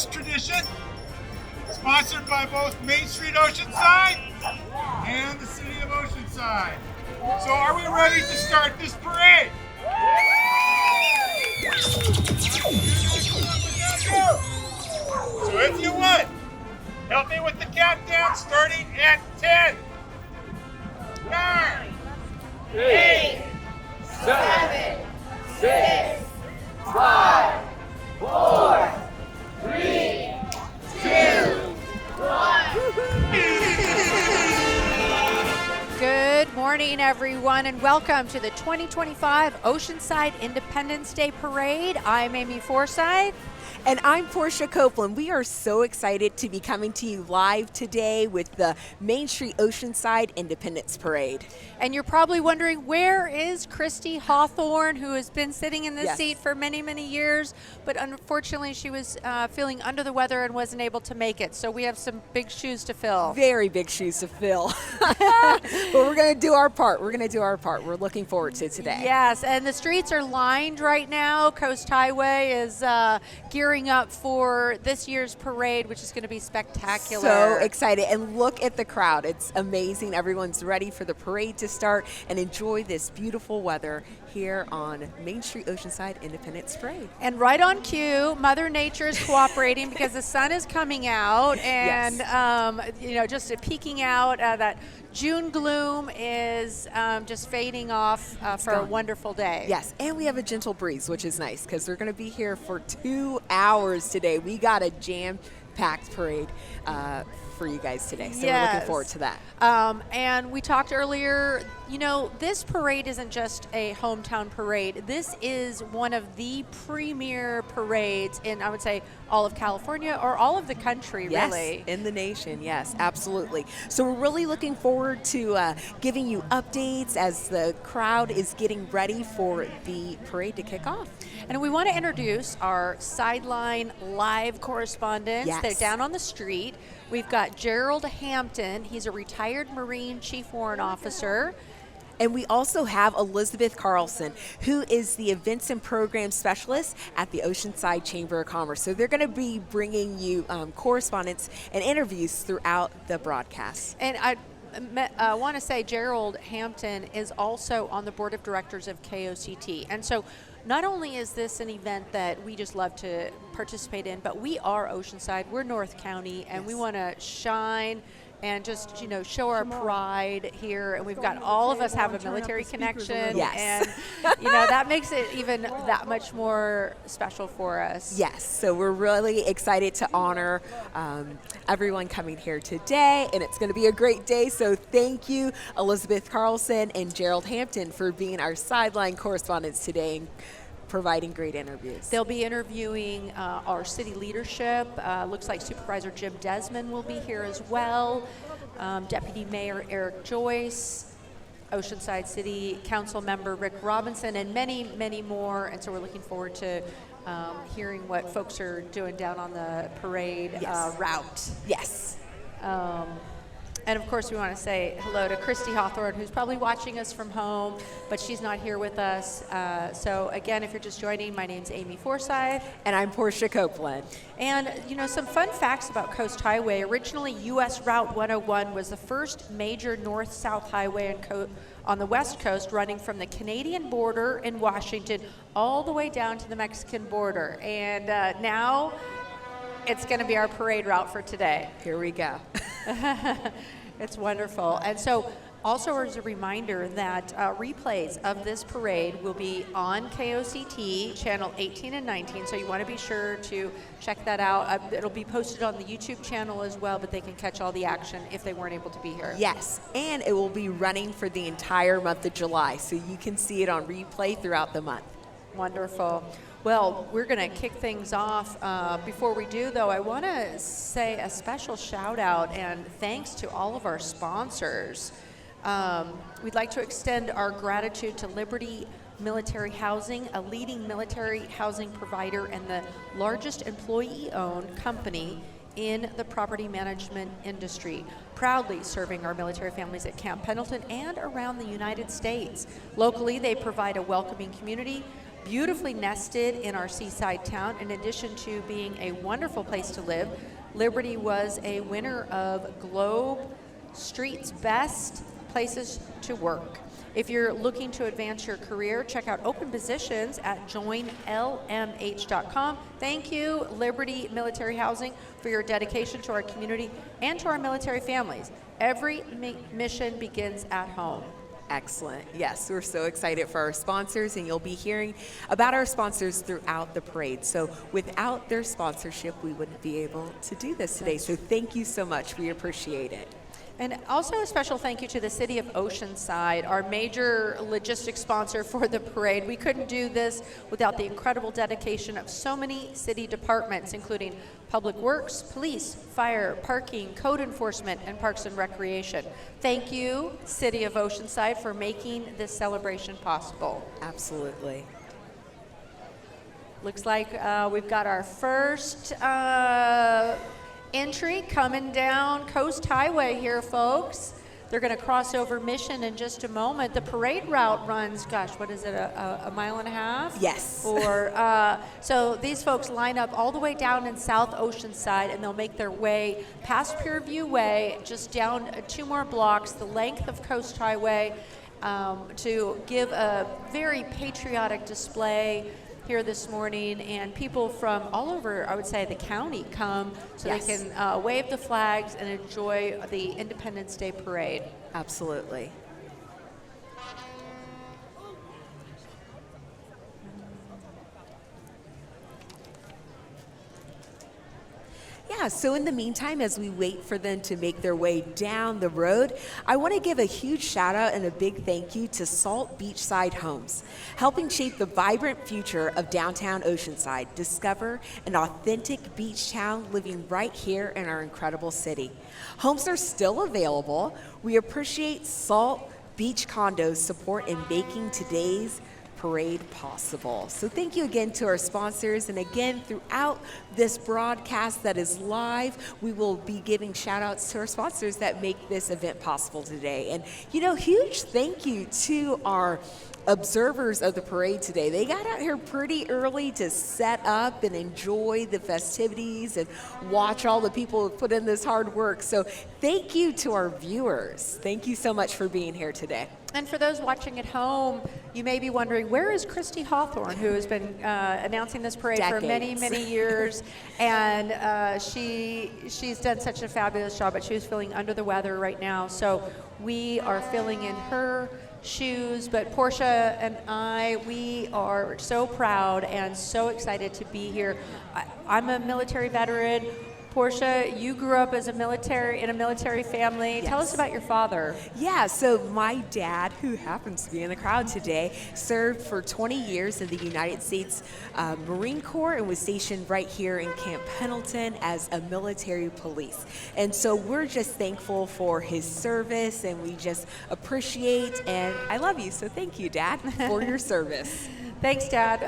year's tradition, sponsored by both Main Street Oceanside and the City of Oceanside. So are we ready to start this parade? So if you would, help me with the countdown starting at 10, 9, 8, 7, 6, 5, 4, 3, 2, 1. Good morning, everyone, and welcome to the 2025 Oceanside Independence Day Parade. I'm Amy Forsythe. And I'm Portia Copeland. We are so excited to be coming to you live today with the Main Street Oceanside Independence Parade. And you're probably wondering, where is Christy Hawthorne, who has been sitting in this seat for many, many years, but unfortunately she was feeling under the weather and wasn't able to make it. So we have some big shoes to fill. Very big shoes to fill. But we're going to do our part. We're looking forward to today. Yes, and the streets are lined right now. Coast Highway is gearing up for this year's parade, which is going to be spectacular. So excited. And look at the crowd. It's amazing. Everyone's ready for the parade to start and enjoy this beautiful weather here on Main Street Oceanside Independence Parade. And right on cue, Mother Nature is cooperating because the sun is coming out and just peeking out. That June gloom is just fading off for a wonderful day. Yes, and we have a gentle breeze, which is nice because they're going to be here for 2 hours today. We got a jam-packed parade for you guys today, so we're looking forward to that. And we talked earlier, this parade isn't just a hometown parade. This is one of the premier parades in, I would say, all of California or all of the country, really. In the nation, yes, absolutely. So we're really looking forward to giving you updates as the crowd is getting ready for the parade to kick off. And we want to introduce our sideline live correspondents. Yes. They're down on the street. We've got Gerald Hampton. He's a retired Marine Chief Warrant Officer. And we also have Elizabeth Carlson, who is the Events and Program Specialist at the Oceanside Chamber of Commerce. So they're going to be bringing you correspondence and interviews throughout the broadcast. And I want to say Gerald Hampton is also on the board of directors of KOCT. And so not only is this an event that we just love to participate in, but we are Oceanside, we're North County, and we want to shine and just, show our pride here. And we've got all of us have a military connection. Yes. And, that makes it even that much more special for us. Yes. So we're really excited to honor everyone coming here today. And it's going to be a great day. So thank you, Elizabeth Carlson and Gerald Hampton, for being our sideline correspondents today and providing great interviews. They'll be interviewing our city leadership. Looks like Supervisor Jim Desmond will be here as well. Deputy Mayor Eric Joyce, Oceanside City Council Member Rick Robinson, and many, many more. And so we're looking forward to hearing what folks are doing down on the parade route. Yes. And of course, we want to say hello to Christy Hawthorne, who's probably watching us from home, but she's not here with us. So again, if you're just joining, my name's Amy Forsythe. And I'm Portia Copeland. And, some fun facts about Coast Highway. Originally, U.S. Route 101 was the first major north-south highway on the West Coast, running from the Canadian border in Washington all the way down to the Mexican border. And now it's going to be our parade route for today. Here we go. It's wonderful. And so also as a reminder that replays of this parade will be on KOCT channel 18 and 19. So you want to be sure to check that out. It'll be posted on the YouTube channel as well, but they can catch all the action if they weren't able to be here. Yes, and it will be running for the entire month of July. So you can see it on replay throughout the month. Wonderful. Well, we're going to kick things off. Before we do, though, I want to say a special shout out and thanks to all of our sponsors. We'd like to extend our gratitude to Liberty Military Housing, a leading military housing provider and the largest employee-owned company in the property management industry, proudly serving our military families at Camp Pendleton and around the United States. Locally, they provide a welcoming community, beautifully nested in our seaside town. In addition to being a wonderful place to live, Liberty was a winner of Globe Street's Best Places to Work. If you're looking to advance your career, check out open positions at joinlmh.com. Thank you, Liberty Military Housing, for your dedication to our community and to our military families. Every mission begins at home. Excellent. Yes, we're so excited for our sponsors, and you'll be hearing about our sponsors throughout the parade. So without their sponsorship, we wouldn't be able to do this today. So thank you so much. We appreciate it. And also a special thank you to the City of Oceanside, our major logistics sponsor for the parade. We couldn't do this without the incredible dedication of so many city departments, including Public Works, Police, Fire, Parking, Code Enforcement, and Parks and Recreation. Thank you, City of Oceanside, for making this celebration possible. Absolutely. Looks like we've got our first entry coming down Coast Highway here, folks. They're going to cross over Mission in just a moment. The parade route runs, gosh, what is it, a mile and a half? Yes. Or so these folks line up all the way down in South Oceanside, and they'll make their way past Pierview Way, just down 2 more blocks, the length of Coast Highway, to give a very patriotic display here this morning, and people from all over, I would say, the county come so Yes. they can wave the flags and enjoy the Independence Day parade. Absolutely. Yeah, so in the meantime, as we wait for them to make their way down the road, I want to give a huge shout out and a big thank you to Salt Beachside Homes, helping shape the vibrant future of downtown Oceanside. Discover an authentic beach town living right here in our incredible city. Homes are still available. We appreciate Salt Beach Condos' support in making today's parade possible. So thank you again to our sponsors, and again throughout this broadcast that is live, we will be giving shout outs to our sponsors that make this event possible today. And huge thank you to our observers of the parade today. They got out here pretty early to set up and enjoy the festivities and watch all the people who put in this hard work. So thank you to our viewers. Thank you so much for being here today. And for those watching at home, you may be wondering, where is Christy Hawthorne, who has been announcing this parade for many, many years? And she's done such a fabulous job, but she's feeling under the weather right now. So we are filling in her shoes, but Portia and we are so proud and so excited to be here. I'm a military veteran. Portia, you grew up as in a military family. Yes. Tell us about your father. Yeah, so my dad, who happens to be in the crowd today, served for 20 years in the United States Marine Corps and was stationed right here in Camp Pendleton as a military police. And so we're just thankful for his service, and we just appreciate, and I love you, so thank you, Dad, for your service. Thanks, Dad.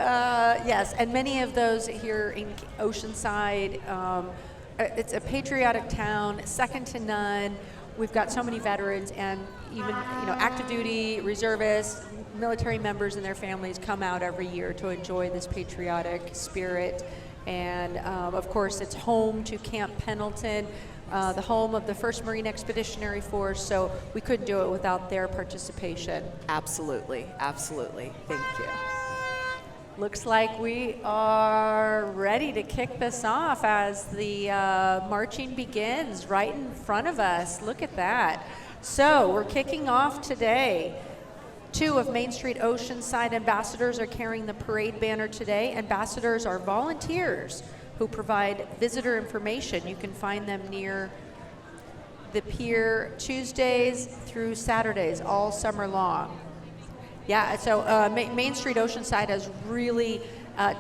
Yes, and many of those here in Oceanside, it's a patriotic town, second to none. We've got so many veterans, and even active duty, reservists, military members and their families come out every year to enjoy this patriotic spirit. And of course, it's home to Camp Pendleton, the home of the 1st Marine Expeditionary Force, so we couldn't do it without their participation. Absolutely, absolutely. Thank you. Looks like we are ready to kick this off as the marching begins right in front of us. Look at that. So we're kicking off today. 2 of Main Street Oceanside ambassadors are carrying the parade banner today. Ambassadors are volunteers who provide visitor information. You can find them near the pier Tuesdays through Saturdays all summer long. Yeah, so Main Street Oceanside has really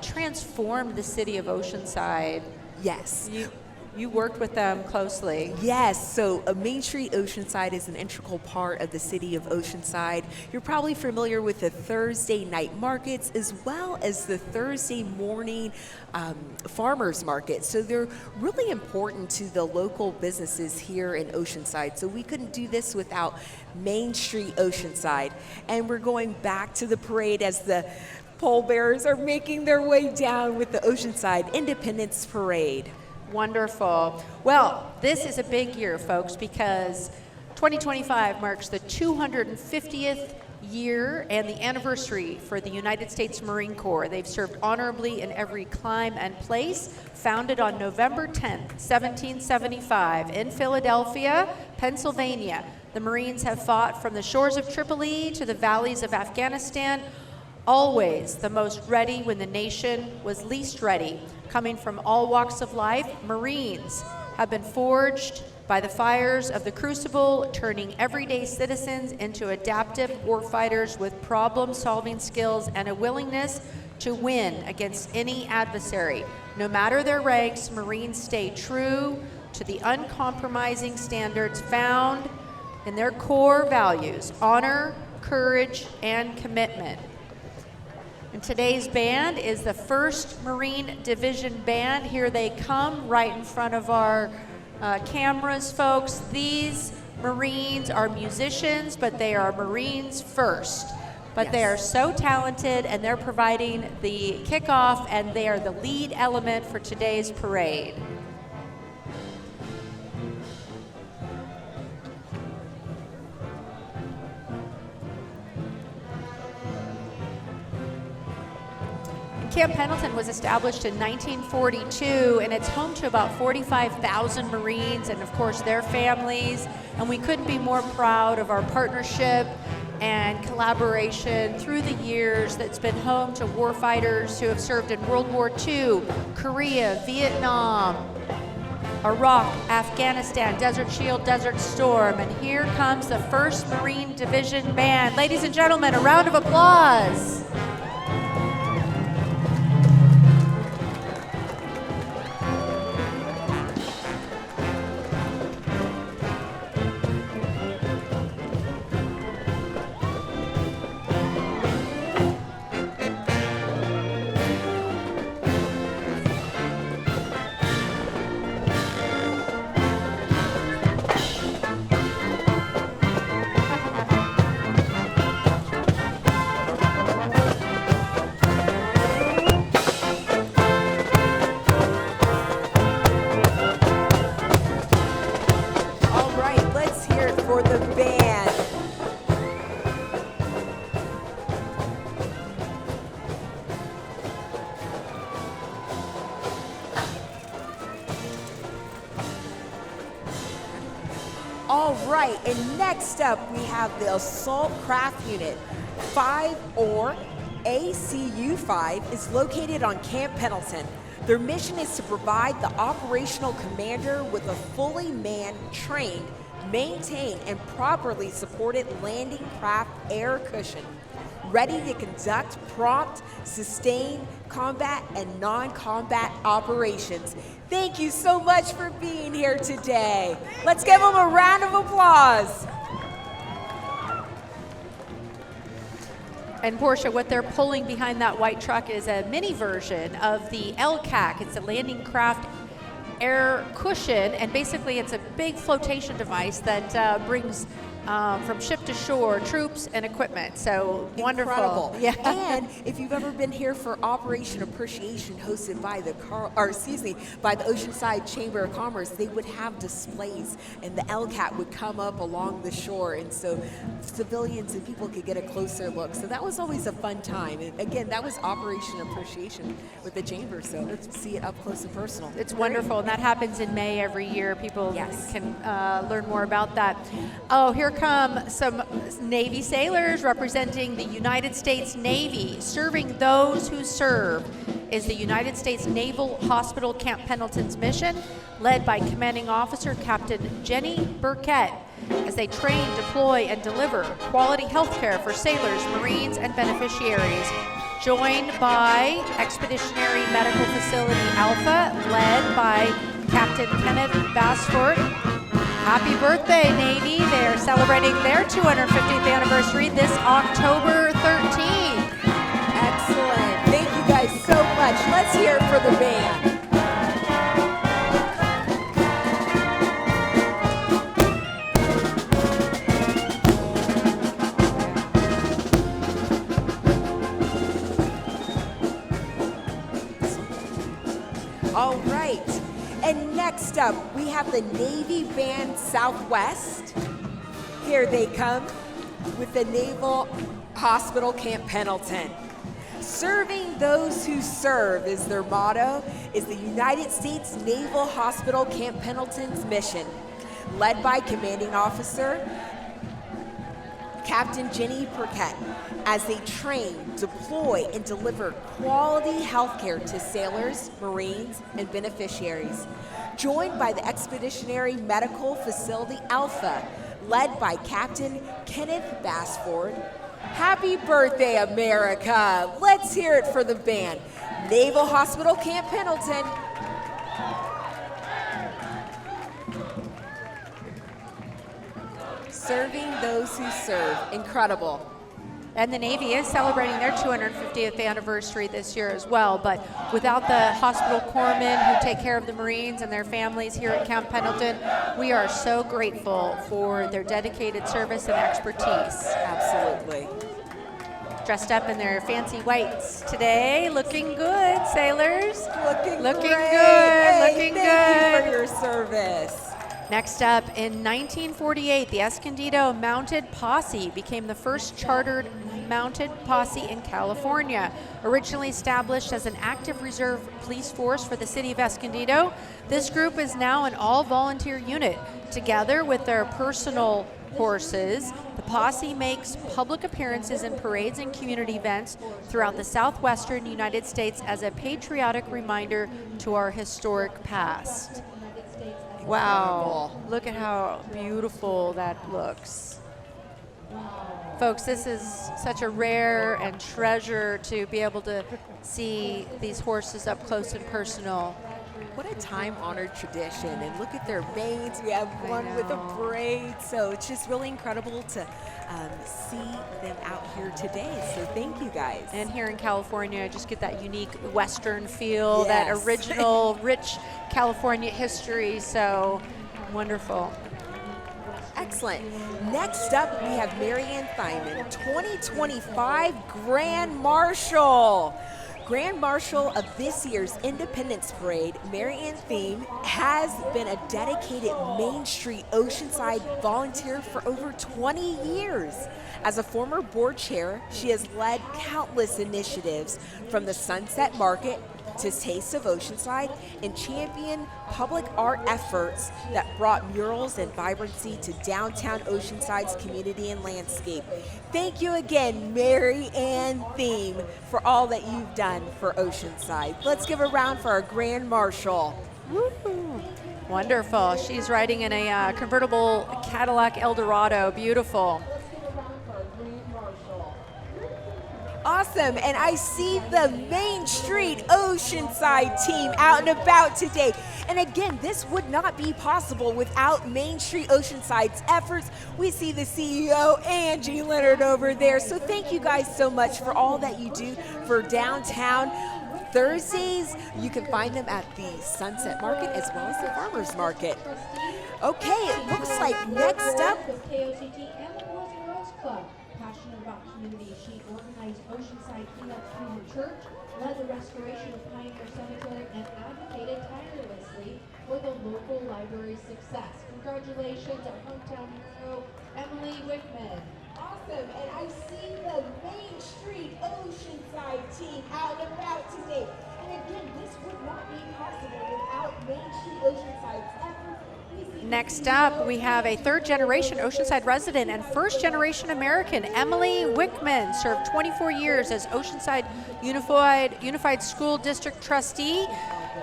transformed the city of Oceanside. Yes. You worked with them closely. Yes, so Main Street Oceanside is an integral part of the city of Oceanside. You're probably familiar with the Thursday night markets as well as the Thursday morning farmers market. So they're really important to the local businesses here in Oceanside. So we couldn't do this without Main Street Oceanside. And we're going back to the parade as the Pole bearers are making their way down with the Oceanside Independence Parade. Wonderful. Well, this is a big year, folks, because 2025 marks the 250th year and the anniversary for the United States Marine Corps. They've served honorably in every clime and place. Founded on November 10th, 1775 in Philadelphia, Pennsylvania, the Marines have fought from the shores of Tripoli to the valleys of Afghanistan, always the most ready when the nation was least ready. Coming from all walks of life, Marines have been forged by the fires of the crucible, turning everyday citizens into adaptive warfighters with problem-solving skills and a willingness to win against any adversary. No matter their ranks, Marines stay true to the uncompromising standards found in their core values: honor, courage, and commitment. And today's band is the 1st Marine Division Band. Here they come right in front of our cameras, folks. These Marines are musicians, but they are Marines first. But they are so talented, and they're providing the kickoff, and they are the lead element for today's parade. Camp Pendleton was established in 1942, and it's home to about 45,000 Marines and, of course, their families. And we couldn't be more proud of our partnership and collaboration through the years that's been home to warfighters who have served in World War II, Korea, Vietnam, Iraq, Afghanistan, Desert Shield, Desert Storm. And here comes the 1st Marine Division Band. Ladies and gentlemen, a round of applause. All right, and next up we have the Assault Craft Unit. 5 or ACU-5 is located on Camp Pendleton. Their mission is to provide the operational commander with a fully manned, trained, maintained, and properly supported landing craft air cushion, ready to conduct prompt, sustained, combat, and non-combat operations. Thank you so much for being here today. Let's give them a round of applause. And Portia, what they're pulling behind that white truck is a mini version of the LCAC. It's a landing craft air cushion, and basically it's a big flotation device that brings from ship to shore troops and equipment. So wonderful. Incredible. Yeah. And if you've ever been here for Operation Appreciation hosted by the by the Oceanside Chamber of Commerce, they would have displays, and the LCAT would come up along the shore, and so civilians and people could get a closer look. So that was always a fun time. And again, that was Operation Appreciation with the Chamber. So let's see it up close and personal. It's wonderful, and that happens in May every year. People can learn more about that. Oh, here come some Navy sailors representing the United States Navy. Serving those who serve is the United States Naval Hospital Camp Pendleton's mission, led by Commanding Officer Captain Jenny Burkett, as they train, deploy, and deliver quality health care for sailors, Marines, and beneficiaries. Joined by Expeditionary Medical Facility Alpha, led by Captain Kenneth Bassford. Happy birthday, Navy. They are celebrating their 250th anniversary this October 13th. Excellent. Thank you guys so much. Let's hear it for the band. up, we have the Navy Band Southwest. Here they come with the Naval Hospital Camp Pendleton. Serving those who serve is their motto, is the United States Naval Hospital Camp Pendleton's mission. Led by Commanding Officer Captain Jenny Burkett, as they train, deploy, and deliver quality health care to sailors, Marines, and beneficiaries. Joined by the Expeditionary Medical Facility Alpha, led by Captain Kenneth Bassford. Happy birthday, America! Let's hear it for the band. Naval Hospital Camp Pendleton. Serving those who serve. Incredible. And the Navy is celebrating their 250th anniversary this year as well. But without the hospital corpsmen who take care of the Marines and their families here at Camp Pendleton, we are so grateful for their dedicated service and expertise. Absolutely. Dressed up in their fancy whites today. Looking good, sailors. Looking great. good. Hey, looking thank good. you for your service. Next up, in 1948, the Escondido Mounted Posse became the first chartered mounted posse in California. Originally established as an active reserve police force for the city of Escondido, this group is now an all-volunteer unit. Together with their personal horses, the posse makes public appearances in parades and community events throughout the southwestern United States as a patriotic reminder to our historic past. Wow, look at how beautiful that looks. Folks, this is such a rare and treasure to be able to see these horses up close and personal. What a time-honored tradition, and look at their manes. We have one with a braid, so it's just really incredible to see them out here today. So thank you guys. And here in California, just get that unique Western feel, Yes. that original, rich California history. So wonderful. Excellent. Next up, we have Marianne Thyman, 2025 Grand Marshal. Grand Marshal of this year's Independence Parade, Marianne Thiem has been a dedicated Main Street Oceanside volunteer for over 20 years. As a former board chair, she has led countless initiatives from the Sunset Market to Taste of Oceanside and championed public art efforts that brought murals and vibrancy to downtown Oceanside's community and landscape. Thank you again, Mary Ann Thiem, for all that you've done for Oceanside. Let's give a round for our Grand Marshal. Woo-hoo. Wonderful. She's riding in a convertible Cadillac Eldorado. Beautiful. Awesome, and I see the Main Street Oceanside team out and about today. And again, this would not be possible without Main Street Oceanside's efforts. We see the CEO, Angie Leonard, over there. So thank you guys so much for all that you do for downtown. Thursdays, you can find them at the Sunset Market as well as the Farmers Market. Okay, it looks like next up, KOCT and the Boys and Girls Club. Passionate about community, she organized Oceanside cleanup through her church, led the restoration of Pioneer Cemetery, and advocated tirelessly for the local library's success. Congratulations, our hometown hero, Emily Wickman. Awesome, and I see the Main Street Oceanside team out and about today. And again, this would not be possible without Main Street Oceanside's efforts. Next up, we have a third-generation Oceanside resident and first-generation American, Emily Wickman, served 24 years as Oceanside Unified School District trustee.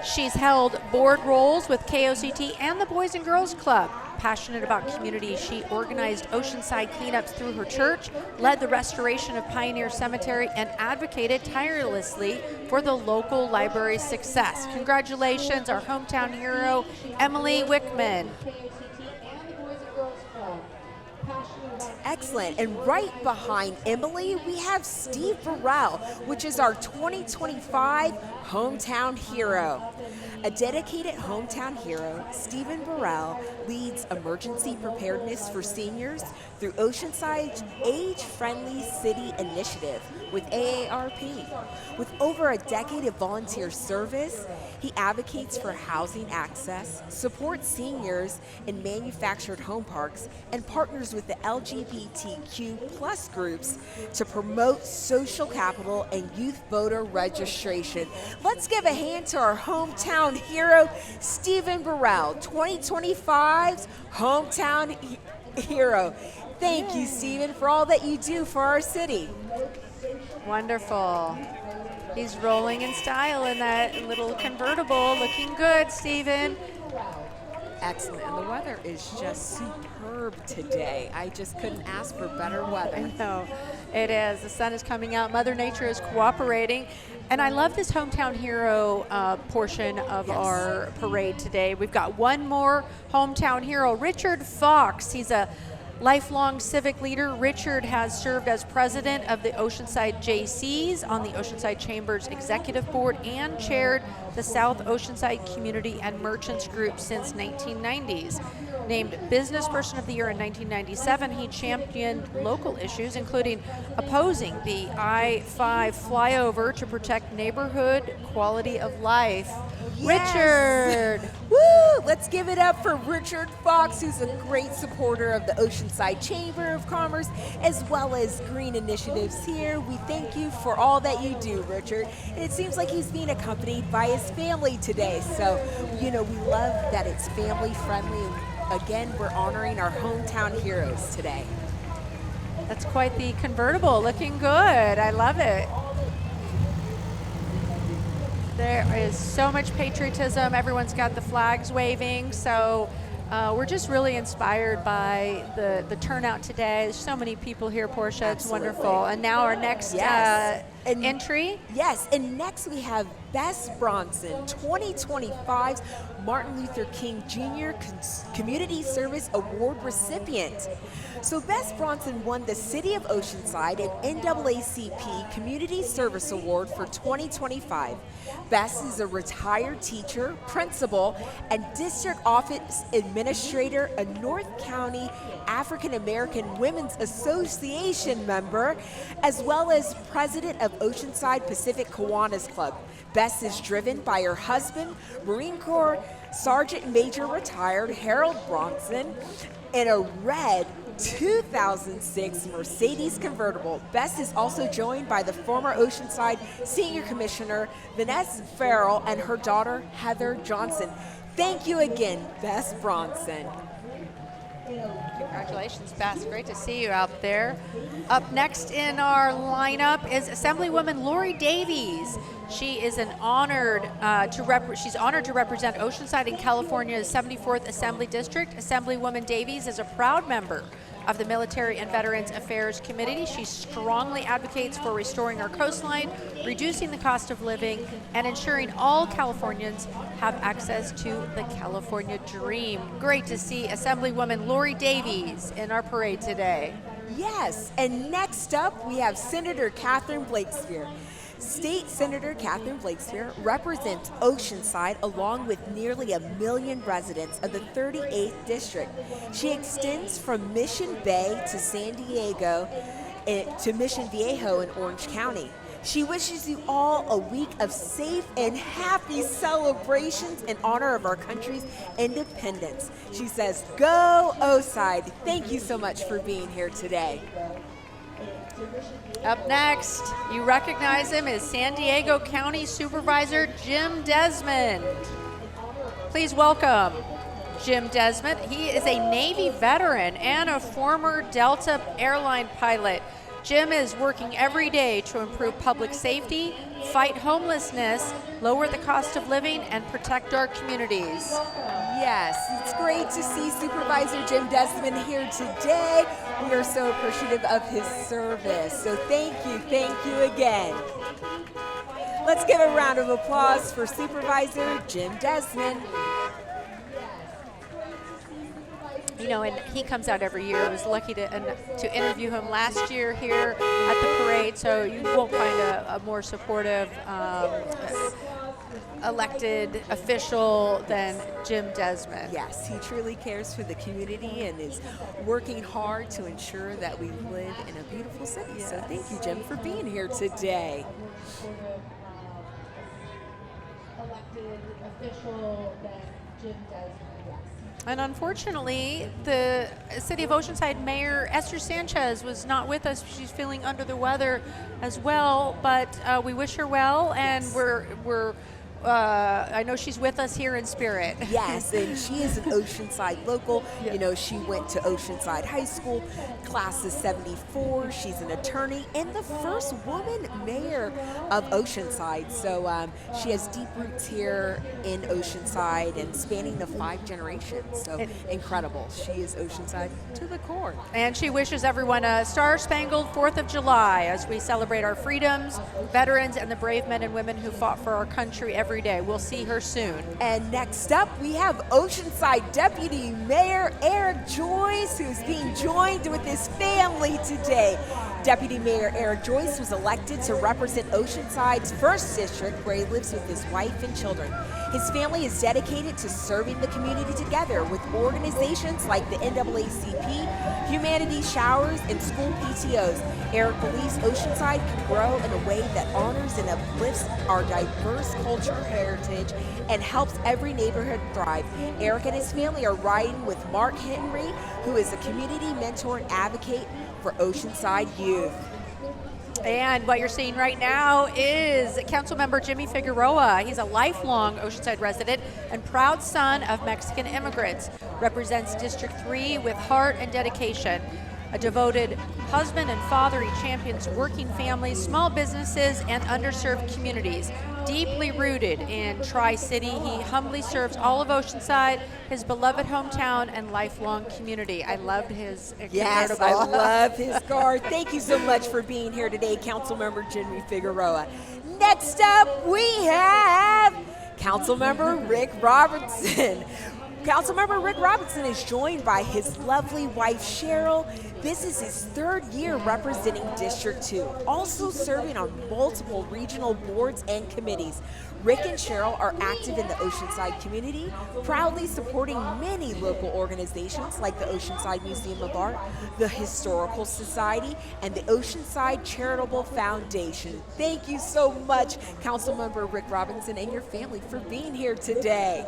She's held board roles with KOCT and the Boys and Girls Club. Passionate about community, she organized Oceanside cleanups through her church, led the restoration of Pioneer Cemetery, and advocated tirelessly for the local library's success. Congratulations, our hometown hero, Emily Wickman. KOCT and the Boys and Girls Club. passionate about Excellent. And right behind Emily, we have Steve Burrell, which is our 2025 Hometown Hero. A dedicated hometown hero, Stephen Burrell leads emergency preparedness for seniors through Oceanside's Age-Friendly City Initiative with AARP. With over a decade of volunteer service, he advocates for housing access, supports seniors in manufactured home parks, and partners with the LGBTQ plus groups to promote social capital and youth voter registration. Let's give a hand to our hometown hero, Stephen Burrell, 2025's Hometown Hero. Thank you, Stephen, for all that you do for our city. Wonderful. He's rolling in style in that little convertible. Looking good, Stephen. Excellent, and the weather is just superb today. I just couldn't ask for better weather. No, it is. The sun is coming out. Mother Nature is cooperating. And I love this Hometown Hero portion of our parade today. We've got one more Hometown Hero, Richard Fox. He's a lifelong civic leader. Richard has served as president of the Oceanside JCs on the Oceanside Chamber's executive board and chaired the South Oceanside Community and Merchants Group since 1990s. Named Business Person of the Year in 1997, he championed local issues, including opposing the I-5 flyover to protect neighborhood quality of life. Yes. Richard! Woo! Let's give it up for Richard Fox, who's a great supporter of the Oceanside Chamber of Commerce, as well as green initiatives here. We thank you for all that you do, Richard. And it seems like he's being accompanied by his family today. So, we love that it's family friendly. Again, we're honoring our hometown heroes today. That's quite the convertible. Looking good. I love it. There is so much patriotism. Everyone's got the flags waving. So we're just really inspired by the turnout today. There's so many people here, Portia. Absolutely. It's wonderful. And now our next entry. Yes, and next we have Bess Bronson, 2025's Martin Luther King Jr. Community Service Award recipient. So Bess Bronson won the City of Oceanside and NAACP Community Service Award for 2025. Bess is a retired teacher, principal, and district office administrator, a North County African American Women's Association member, as well as president of Oceanside Pacific Kiwanis Club. Bess is driven by her husband, Marine Corps Sergeant Major retired Harold Bronson, in a red 2006 Mercedes convertible. Bess is also joined by the former Oceanside Senior Commissioner Vanessa Farrell and her daughter Heather Johnson. Thank you again, Bess Bronson. Congratulations, Bess. Great to see you out there. Up next in our lineup is Assemblywoman Lori Davies. She is honored to represent Oceanside in California's 74th Assembly District. Assemblywoman Davies is a proud member of the Military and Veterans Affairs Committee. She strongly advocates for restoring our coastline, reducing the cost of living, and ensuring all Californians have access to the California dream. Great to see Assemblywoman Lori Davies in our parade today. Yes, and next up we have Senator Catherine Blakespeare. State Senator Catherine Blakespeare represents Oceanside along with nearly 1 million residents of the 38th District. She extends from Mission Bay to San Diego to Mission Viejo in Orange County. She wishes you all a week of safe and happy celebrations in honor of our country's independence. She says, go Oceanside. Thank you so much for being here today. Up next, you recognize him as San Diego County Supervisor Jim Desmond. Please welcome Jim Desmond. He is a Navy veteran and a former Delta airline pilot. Jim is working every day to improve public safety, fight homelessness, lower the cost of living, and protect our communities. Yes, it's great to see Supervisor Jim Desmond here today. We are so appreciative of his service. So thank you again. Let's give a round of applause for Supervisor Jim Desmond. You know, and he comes out every year. I was lucky to interview him last year here at the parade, so you won't find a more supportive elected official than Jim Desmond. Yes, he truly cares for the community and is working hard to ensure that we live in a beautiful city. So thank you, Jim, for being here today. Elected official than Jim Desmond. And unfortunately, the City of Oceanside Mayor Esther Sanchez was not with us. She's feeling under the weather as well, but we wish her well, and I know she's with us here in spirit. Yes, and she is an Oceanside local. You know, she went to Oceanside High School, class of 74. She's an attorney and the first woman mayor of Oceanside. So she has deep roots here in Oceanside and spanning the 5 generations. So incredible. She is Oceanside to the core. And she wishes everyone a star-spangled 4th of July as we celebrate our freedoms, veterans, and the brave men and women who fought for our country every day. We'll see her soon. And next up, we have Oceanside Deputy Mayor Eric Joyce, who's being joined with his family today. Deputy Mayor Eric Joyce was elected to represent Oceanside's 1st District, where he lives with his wife and children. His family is dedicated to serving the community together with organizations like the NAACP, Humanity Showers, and school PTOs. Eric believes Oceanside can grow in a way that honors and uplifts our diverse culture, heritage, and helps every neighborhood thrive. Eric and his family are riding with Mark Henry, who is a community mentor and advocate for Oceanside youth. And what you're seeing right now is Councilmember Jimmy Figueroa. He's a lifelong Oceanside resident and proud son of Mexican immigrants. Represents District 3 with heart and dedication. A devoted husband and father, he champions working families, small businesses, and underserved communities. Deeply rooted in Tri-City, he humbly serves all of Oceanside, his beloved hometown, and lifelong community. I loved his Yes, convertible. I love his car. Thank you so much for being here today, Councilmember Jimmy Figueroa. Next up, we have Councilmember Rick Robertson. Councilmember Rick Robinson is joined by his lovely wife, Cheryl. This is his 3rd year representing District 2, also serving on multiple regional boards and committees. Rick and Cheryl are active in the Oceanside community, proudly supporting many local organizations like the Oceanside Museum of Art, the Historical Society, and the Oceanside Charitable Foundation. Thank you so much, Councilmember Rick Robinson and your family, for being here today.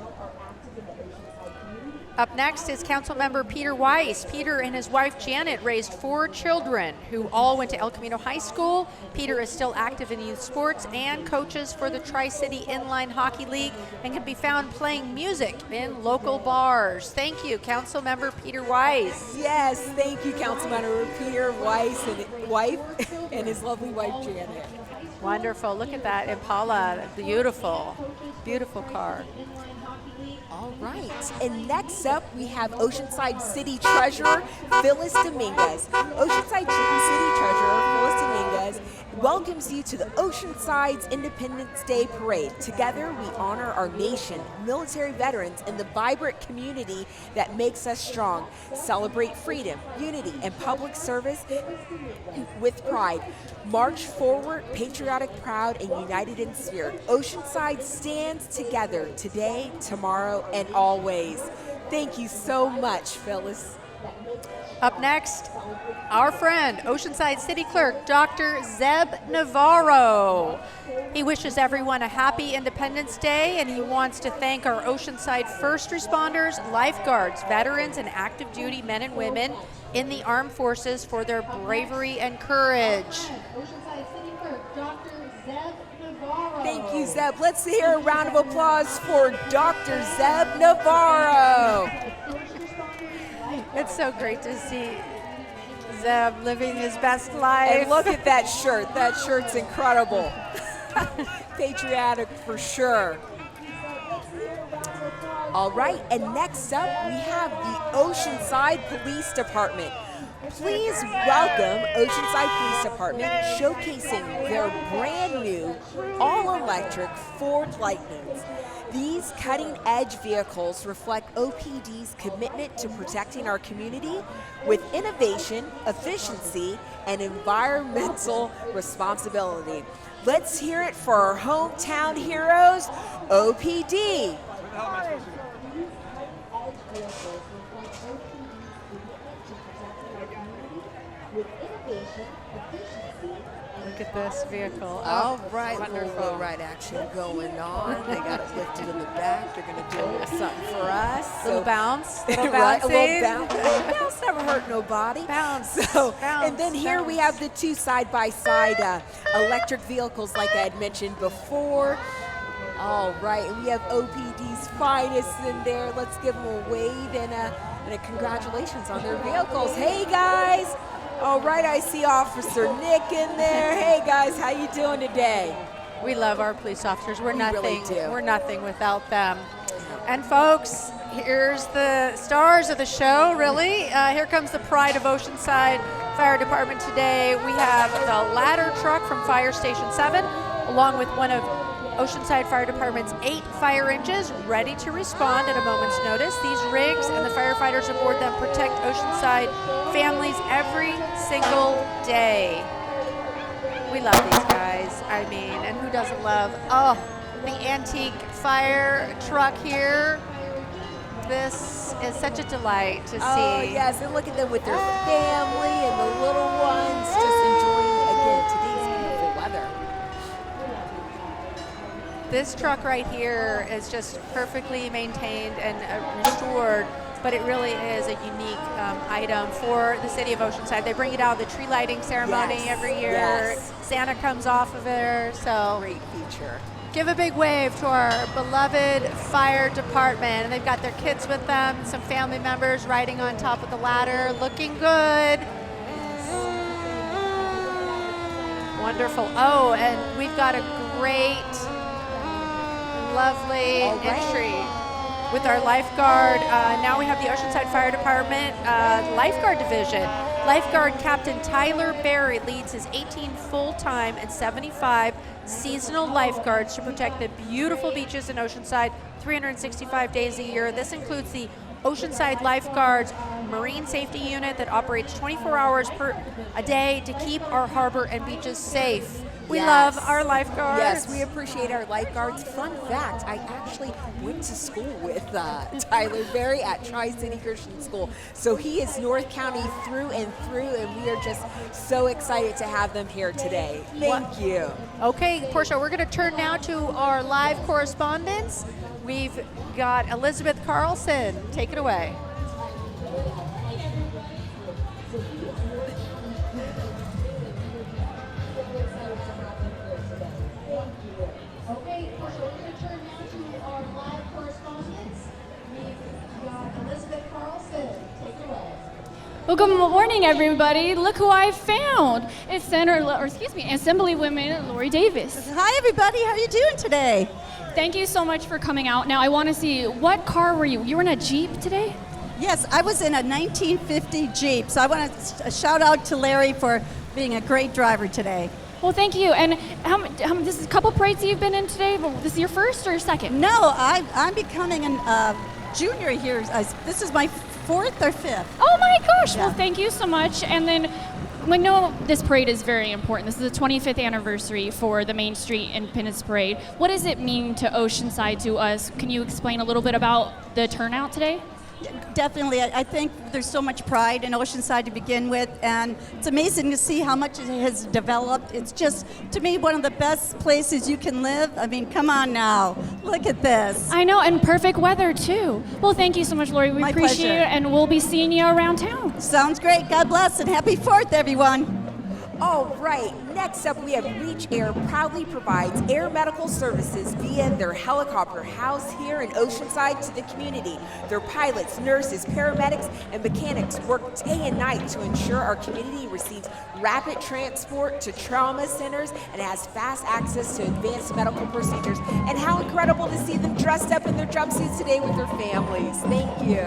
Up next is Councilmember Peter Weiss. Peter and his wife Janet raised 4 children who all went to El Camino High School. Peter is still active in youth sports and coaches for the Tri-City Inline Hockey League and can be found playing music in local bars. Thank you, Councilmember Peter Weiss. Yes, thank you, Councilmember Peter Weiss and wife and his lovely wife Janet. Wonderful. Look at that Impala. Beautiful, beautiful car. All right, and next up we have Oceanside City Treasurer Phyllis Dominguez. Oceanside City Treasurer Phyllis Dominguez welcomes you to the Oceanside's Independence Day Parade. Together we honor our nation, military veterans, and the vibrant community that makes us strong. Celebrate freedom, unity, and public service with pride. March forward, patriotic, proud, and united in spirit. Oceanside stands together today, tomorrow, and always. Thank you so much, Phyllis. Up next, our friend, Oceanside City Clerk, Dr. Zeb Navarro. He wishes everyone a happy Independence Day, and he wants to thank our Oceanside first responders, lifeguards, veterans, and active duty men and women in the armed forces for their bravery and courage. Oceanside City Clerk, Dr. Zeb Navarro. Thank you, Zeb. Let's hear a round of applause for Dr. Zeb Navarro. It's so great to see Zeb living his best life. And look at that shirt. That shirt's incredible. Patriotic for sure. All right, and next up we have the Oceanside Police Department. Please welcome Oceanside Police Department showcasing their brand new all-electric Ford Lightnings. These cutting-edge vehicles reflect OPD's commitment to protecting our community with innovation, efficiency, and environmental responsibility. Let's hear it for our hometown heroes, OPD. Look at this vehicle. All right, wonderful. little ride action going on. They got it lifted in the back. They're going to do a little something for us. Little bounce, little right, a bouncing. little bounce. Bounce never hurt nobody. Bounce, So, bounce, and then here we have the two side-by-side electric vehicles, like I had mentioned before. All right, and we have OPD's finest in there. Let's give them a wave and a congratulations on their vehicles. Hey guys. All right, I see Officer Nick in there. Hey guys, how you doing today? We love our police officers. We're We nothing. really do. We're nothing without them. And folks, here's the stars of the show. Really, here comes the pride of Oceanside Fire Department today. We have the ladder truck from Fire Station 7, along with one of Oceanside Fire Department's 8 fire engines ready to respond at a moment's notice. These rigs and the firefighters aboard them protect Oceanside families every single day. We love these guys. I mean, and who doesn't love, the antique fire truck here. This is such a delight to see. Oh yes, and look at them with their family and the little ones just enjoying, again, today's beautiful weather. This truck right here is just perfectly maintained and restored, but it really is a unique item for the City of Oceanside. They bring it out of the tree lighting ceremony Yes, every year. yes. Santa comes off of there, so Great feature. give a big wave to our beloved fire department. And they've got their kids with them, some family members riding on top of the ladder, looking good. Wonderful. Oh, and we've got a great, lovely All right. entry with our lifeguard. Now we have the Oceanside Fire Department lifeguard division. Lifeguard Captain Tyler Berry leads his 18 full-time and 75 seasonal lifeguards to protect the beautiful beaches in Oceanside 365 days a year. This includes the Oceanside Lifeguards Marine Safety Unit that operates 24 hours per a day to keep our harbor and beaches safe. We Yes. love our lifeguards. Yes, we appreciate our lifeguards. Fun fact, I actually went to school with Tyler Berry at Tri-City Christian School. So he is North County through and through, and we are just so excited to have them here today. Thank you. Okay, Portia, we're going to turn now to our live correspondence. We've got Elizabeth Carlson. Take it away. Okay, so we're going to turn now to our live correspondence. We've got Elizabeth Carlson. Take it away. Well, good morning, everybody. Look who I found. It's Assemblywoman Lori Davis. Hi, everybody. How are you doing today? Thank you so much for coming out. Now, I want to see, what car were you? You were in a Jeep today? Yes, I was in a 1950 Jeep, so I want to shout out to Larry for being a great driver today. Well, thank you. And this is a couple parades you've been in today. Well, this is your first or your second? No, I'm becoming a junior here. This is my 4th or 5th. Oh my gosh. Yeah. Well, thank you so much. And then we know this parade is very important. This is the 25th anniversary for the Main Street Independence Parade. What does it mean to Oceanside, to us? Can you explain a little bit about the turnout today? Definitely. I think there's so much pride in Oceanside to begin with, and it's amazing to see how much it has developed. It's just, to me, one of the best places you can live. I mean, come on now. Look at this. I know, and perfect weather too. Well, thank you so much, Lori. We My appreciate pleasure. it, and we'll be seeing you around town. Sounds great. God bless, and happy 4th, everyone. All right, next up we have Reach Air proudly provides air medical services via their helicopter housed here in Oceanside to the community. Their pilots, nurses, paramedics, and mechanics work day and night to ensure our community receives rapid transport to trauma centers and has fast access to advanced medical procedures. And how incredible to see them dressed up in their jumpsuits today with their families. Thank you.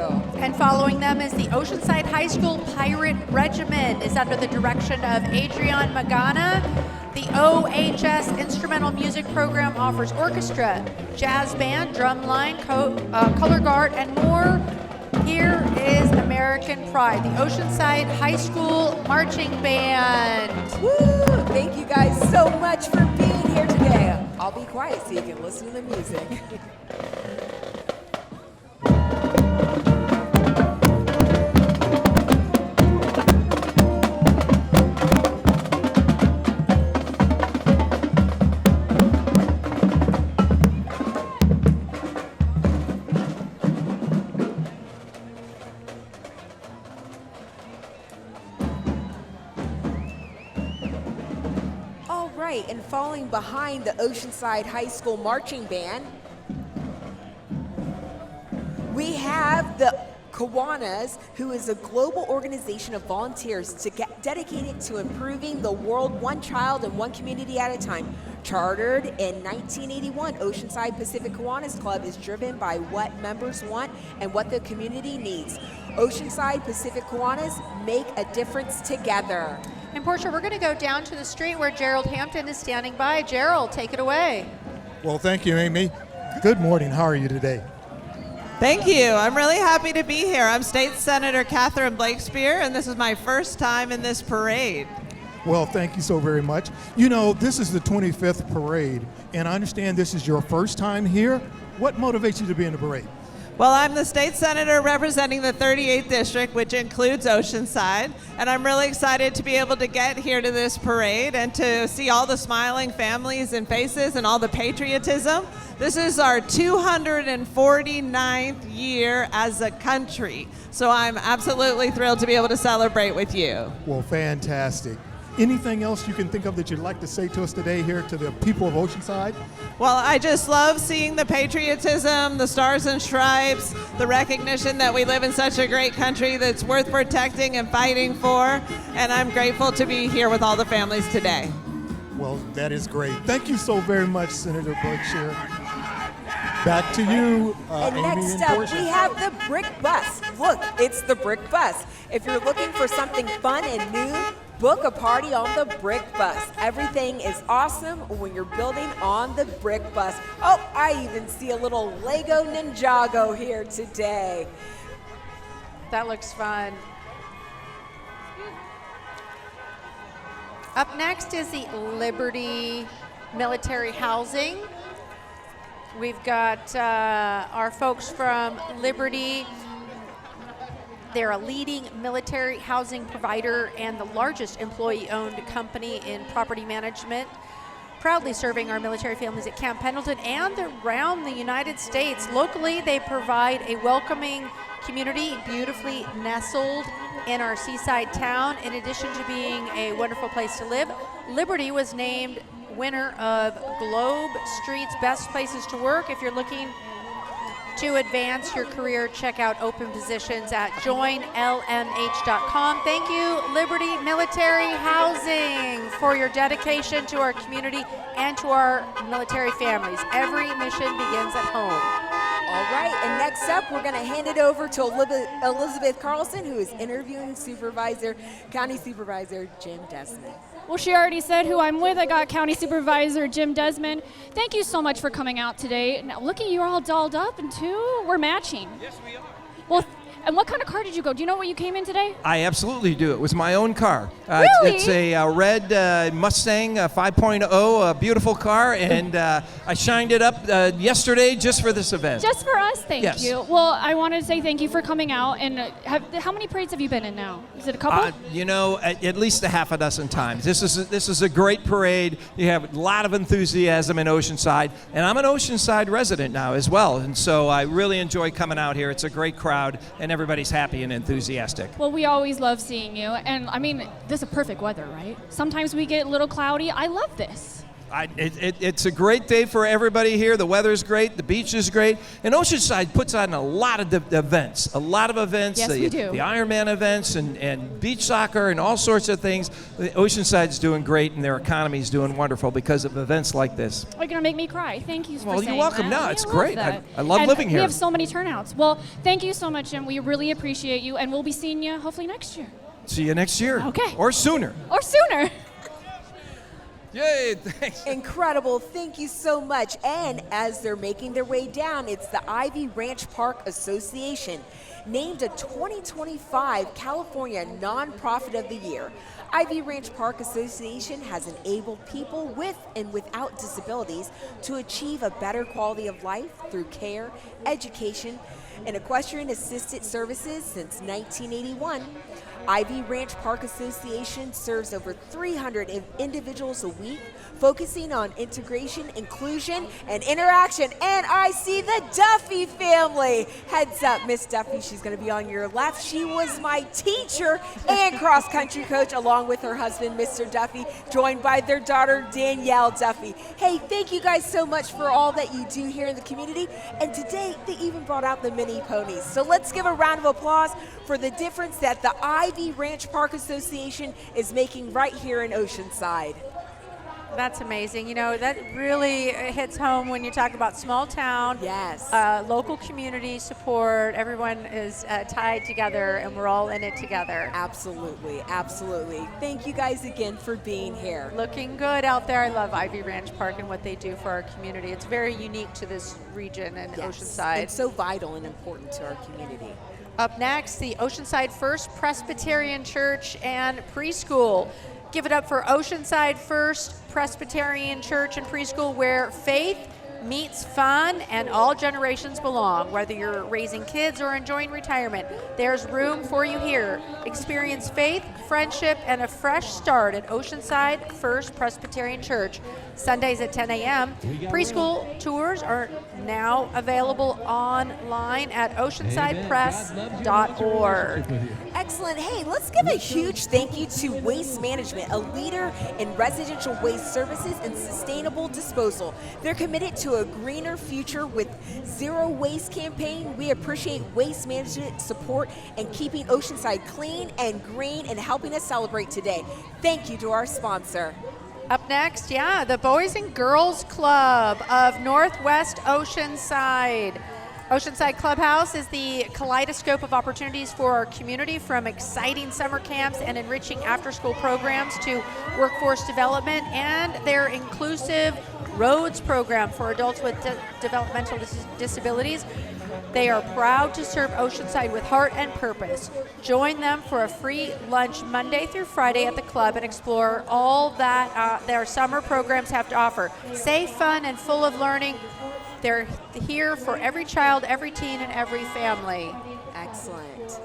And following them is the Oceanside High School Pirate Regiment. Is under the direction of Adrian Magana. The OHS Instrumental Music Program offers orchestra, jazz band, drumline, color guard, and more. Here is American Pride, the Oceanside High School Marching Band. Woo! Thank you guys so much for being here today. I'll be quiet so you can listen to the music. And following behind the Oceanside High School Marching Band, we have the Kiwanis, who is a global organization of volunteers dedicated to improving the world one child and one community at a time. Chartered in 1981, Oceanside Pacific Kiwanis Club is driven by what members want and what the community needs. Oceanside Pacific Kiwanis make a difference together. And Portia, we're going to go down to the street where Gerald Hampton is standing by. Gerald, take it away. Well, thank you, Amy. Good morning. How are you today? Thank you. I'm really happy to be here. I'm State Senator Catherine Blakespear, and this is my first time in this parade. Well, thank you so very much. You know, this is the 25th parade, and I understand this is your first time here. What motivates you to be in the parade? Well, I'm the state senator representing the 38th district, which includes Oceanside, and I'm really excited to be able to get here to this parade and to see all the smiling families and faces and all the patriotism. This is our 249th year as a country, so I'm absolutely thrilled to be able to celebrate with you. Well, fantastic. Anything else you can think of that you'd like to say to us today here to the people of Oceanside? Well, I just love seeing the patriotism, the stars and stripes, the recognition that we live in such a great country that's worth protecting and fighting for, and I'm grateful to be here with all the families today. Well, that is great. Thank you so very much, Senator Blakespear. Back to you, and Amy next and up, Portia. we have the Brick Bus. Look, it's the Brick Bus. If you're looking for something fun and new, book a party on the Brick Bus. Everything is awesome when you're building on the Brick Bus. Oh, I even see a little Lego Ninjago here today. That looks fun. Up next is the Liberty Military Housing. We've got our folks from Liberty. They're a leading military housing provider and the largest employee-owned company in property management, proudly serving our military families at Camp Pendleton and around the United States. Locally, they provide a welcoming community, beautifully nestled in our seaside town. In addition to being a wonderful place to live, Liberty was named winner of Globe Street's Best Places to Work. If you're looking to advance your career, check out open positions at joinlmh.com. Thank you, Liberty Military Housing, for your dedication to our community and to our military families. Every mission begins at home. All right, and next up, we're going to hand it over to Elizabeth Carlson, who is interviewing County Supervisor Jim Desmond. Well, she already said who I'm with. I got County Supervisor Jim Desmond. Thank you so much for coming out today. Now, look at you, all dolled up, and we're matching. Yes, we are. Well, and what kind of car did you go? Do you know what you came in today? I absolutely do. It was my own car. Really? It's a red Mustang 5.0, a beautiful car, and I shined it up yesterday just for this event. Just for us, thank Yes. you. Well, I wanted to say thank you for coming out. And how many parades have you been in now? Is it a couple? At least a half a dozen times. This is a great parade. You have a lot of enthusiasm in Oceanside, and I'm an Oceanside resident now as well, and so I really enjoy coming out here. It's a great crowd, and everybody's happy and enthusiastic. Well, we always love seeing you. And I mean, this is perfect weather, right? Sometimes we get a little cloudy. I love this. It's a great day for everybody here. The weather's great. The beach is great. And Oceanside puts on a lot of events. Yes, we do. The Ironman events and beach soccer and all sorts of things. Oceanside's doing great, and their economy's doing wonderful because of events like this. You're going to make me cry. Thank you for Well, saying you're welcome. that. No, I it's love great. that. I love And living here. We have so many turnouts. Well, thank you so much, and we really appreciate you. And we'll be seeing you hopefully next year. See you next year. Okay. Or sooner. Or sooner. Yay, thanks. Incredible. Thank you so much. And as they're making their way down, it's the Ivy Ranch Park Association, named a 2025 California Nonprofit of the Year. Ivy Ranch Park Association has enabled people with and without disabilities to achieve a better quality of life through care, education, and equestrian assisted services since 1981. Ivy Ranch Park Association serves over 300 individuals a week, focusing on integration, inclusion, and interaction. And I see the Duffy family. Heads up, Miss Duffy, she's gonna be on your left. She was my teacher and cross-country coach, along with her husband, Mr. Duffy, joined by their daughter, Danielle Duffy. Hey, thank you guys so much for all that you do here in the community. And today, they even brought out the mini ponies. So let's give a round of applause for the difference that the Ivy Ranch Park Association is making right here in Oceanside. That's amazing. You know, that really hits home when you talk about small town. Yes. Local community support. Everyone is tied together, and we're all in it together. Absolutely, absolutely. Thank you guys again for being here. Looking good out there. I love Ivy Ranch Park and what they do for our community. It's very unique to this region and Oceanside. It's so vital and important to our community. Up next, the Oceanside First Presbyterian Church and Preschool. Give it up for Oceanside First Presbyterian Church and Preschool, where faith meets fun and all generations belong. Whether you're raising kids or enjoying retirement, there's room for you here. Experience faith, friendship, and a fresh start at Oceanside First Presbyterian Church. Sundays at 10 a.m. Preschool tours are now available online at oceansidepress.org. Excellent. Hey, let's give a huge thank you to Waste Management, a leader in residential waste services and sustainable disposal. They're committed to a greener future with Zero Waste campaign. We appreciate Waste Management support and keeping Oceanside clean and green and helping us celebrate today. Thank you to our sponsor. Up next, the Boys and Girls Club of Northwest Oceanside. Oceanside Clubhouse is the kaleidoscope of opportunities for our community, from exciting summer camps and enriching after-school programs to workforce development and their inclusive Roads program for adults with developmental disabilities. They are proud to serve Oceanside with heart and purpose. Join them for a free lunch Monday through Friday at the club and explore all that their summer programs have to offer. Safe, fun, and full of learning. They're here for every child, every teen, and every family. Excellent.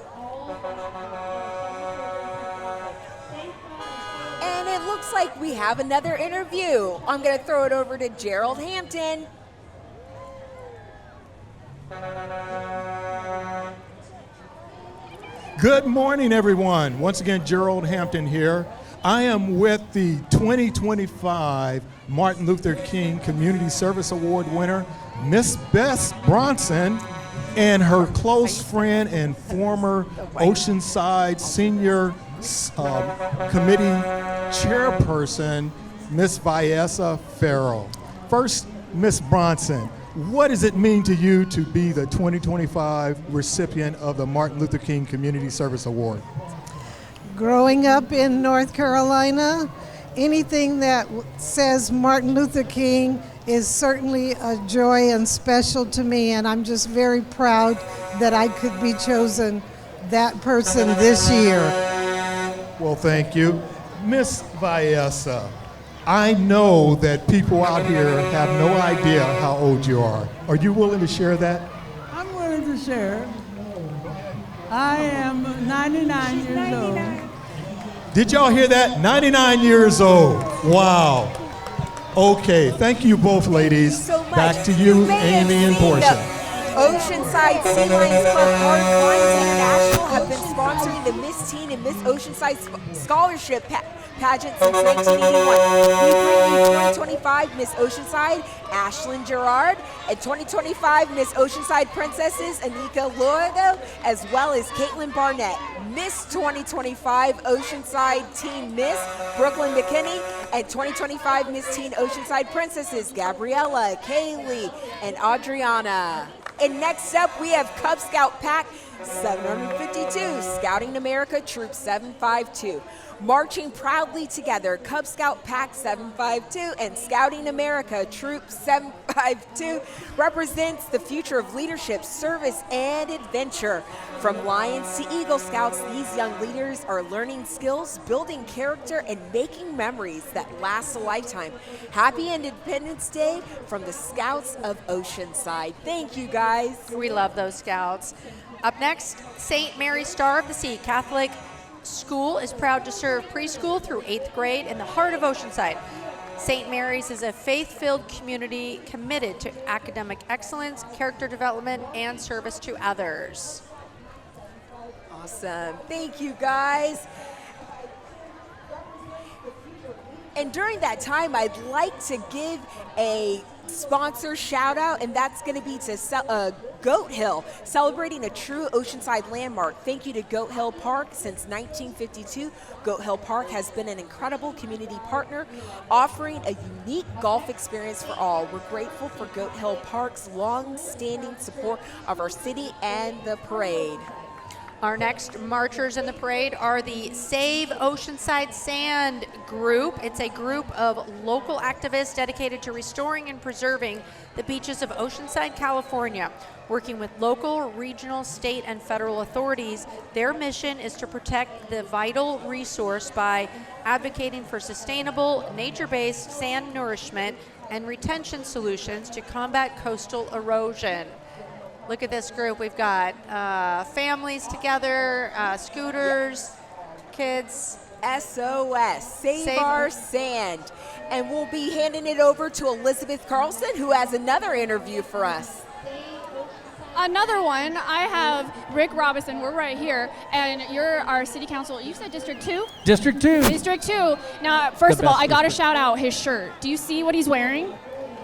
And it looks like we have another interview. I'm going to throw it over to Gerald Hampton. Good morning, everyone. Once again, Gerald Hampton here. I am with the 2025 Martin Luther King Community Service Award winner, Miss Bess Bronson, and her close friend and former Oceanside Senior Committee Chairperson, Miss Viessa Farrell. First, Miss Bronson, what does it mean to you to be the 2025 recipient of the Martin Luther King Community Service Award? Growing up in North Carolina, anything that says Martin Luther King is certainly a joy and special to me, and I'm just very proud that I could be chosen that person this year. Well, thank you. Miss Viessa, I know that people out here have no idea how old you are. Are you willing to share that? I'm willing to share. I am 99 years old. Did y'all hear that? 99 years old. Wow. Okay, thank you both, ladies. Thank you so much. Back to you, Amy and Portia. Oceanside Sea Lions Club Hard Lines International have been sponsoring the Miss Teen and Miss Oceanside Scholarship pageant since 1981. We bring you 2025 Miss Oceanside, Ashlyn Gerard, and 2025 Miss Oceanside Princesses, Anika Loigo, as well as Caitlin Barnett. Miss 2025 Oceanside Teen Miss, Brooklyn McKinney, and 2025 Miss Teen Oceanside Princesses, Gabriella, Kaylee, and Adriana. And next up, we have Cub Scout Pack 752, Scouting America Troop 752. Marching proudly together, Cub Scout Pack 752 and Scouting America Troop 752 represents the future of leadership, service, and adventure. From Lions to Eagle Scouts, these young leaders are learning skills, building character, and making memories that last a lifetime. Happy Independence Day from the Scouts of Oceanside. Thank you, guys. We love those Scouts. Up next, St. Mary's Star of the Sea Catholic School is proud to serve preschool through 8th grade in the heart of Oceanside. St. Mary's is a faith-filled community committed to academic excellence, character development, and service to others. Awesome. Thank you, guys. And during that time, I'd like to give a sponsor shout out, and that's going to be to Goat Hill, celebrating a true Oceanside landmark. Thank you to Goat Hill Park. Since 1952, Goat Hill Park has been an incredible community partner, offering a unique golf experience for all. We're grateful for Goat Hill Park's long-standing support of our city and the parade. Our next marchers in the parade are the Save Oceanside Sand group. It's a group of local activists dedicated to restoring and preserving the beaches of Oceanside, California. Working with local, regional, state, and federal authorities, their mission is to protect the vital resource by advocating for sustainable, nature-based sand nourishment and retention solutions to combat coastal erosion. Look at this group. We've got families together, scooters, kids. SOS, Save Our Sand. And we'll be handing it over to Elizabeth Carlson, who has another interview for us. Another one, I have Rick Robinson, we're right here, and you're our city council, you said District 2? District 2. District 2. Now, first of all, I gotta shout out his shirt. Do you see what he's wearing?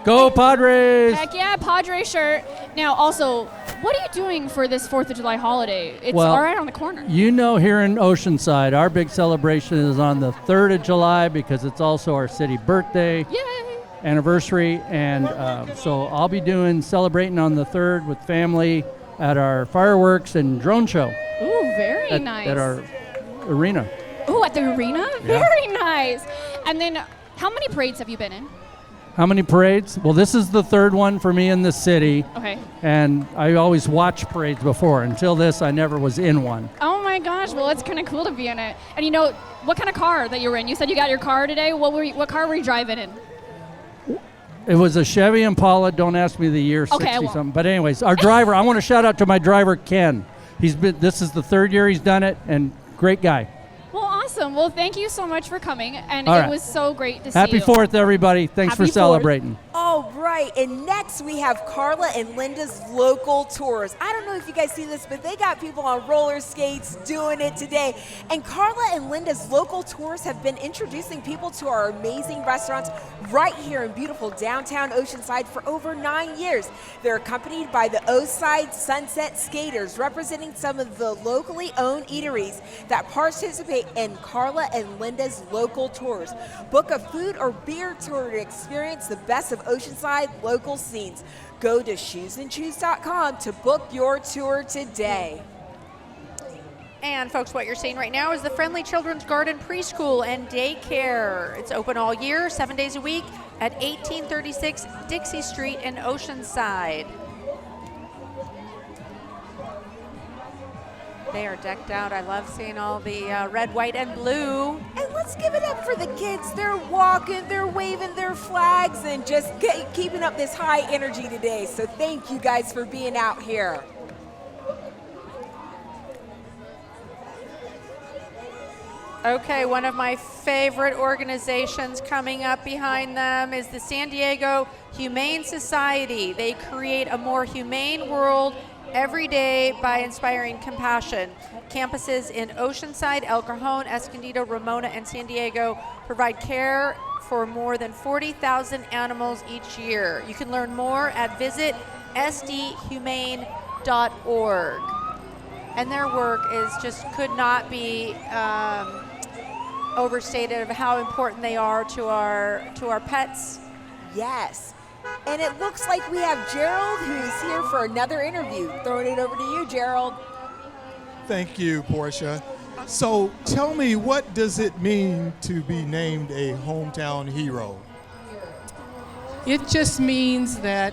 Go Padres! Heck yeah, Padre shirt. Now, also, what are you doing for this 4th of July holiday? It's well, all right on the corner. You know, here in Oceanside, our big celebration is on the 3rd of July because it's also our city birthday. Yay! Anniversary, and so I'll be celebrating on the 3rd with family at our fireworks and drone show. Ooh, very nice. At our arena. Ooh, at the arena? Yeah. Very nice. And then, how many parades have you been in? How many parades? Well, this is the 3rd one for me in the city. Okay. And I always watched parades before. Until this, I never was in one. Oh my gosh, well, it's kind of cool to be in it. And you know, what kind of car that you were in? You said you got your car today. What car were you driving in? It was a Chevy Impala. Don't ask me the year, 60-something. But anyways, our driver, I want to shout out to my driver, Ken. This is the 3rd year he's done it, and great guy. Well, awesome. Well, thank you so much for coming, and All it right. was so great to see Happy you. 4th, everybody. Thanks Happy for celebrating. All right, and next we have Carla and Linda's local tours. I don't know if you guys see this, but they got people on roller skates doing it today. And Carla and Linda's local tours have been introducing people to our amazing restaurants right here in beautiful downtown Oceanside for over 9 years. They're accompanied by the Oceanside Sunset Skaters, representing some of the locally owned eateries that participate in Carla and Linda's local tours. Book a food or beer tour to experience the best of Oceanside local scenes. Go to shoesandchoose.com to book your tour today. And folks, what you're seeing right now is the Friendly Children's Garden Preschool and Daycare. It's open all year, 7 days a week at 1836 Dixie Street in Oceanside. They are decked out. I love seeing all the red, white, and blue. And let's give it up for the kids. They're walking, they're waving their flags, and just keeping up this high energy today. So thank you guys for being out here. Okay, one of my favorite organizations coming up behind them is the San Diego Humane Society. They create a more humane world every day by inspiring compassion. Campuses in Oceanside, El Cajon, Escondido, Ramona, and San Diego provide care for more than 40,000 animals each year. You can learn more at visitsdhumane.org. And their work could not be overstated of how important they are to our pets. Yes. And it looks like we have Gerald, who's here for another interview. Throwing it over to you, Gerald. Thank you, Portia. So tell me, what does it mean to be named a hometown hero? It just means that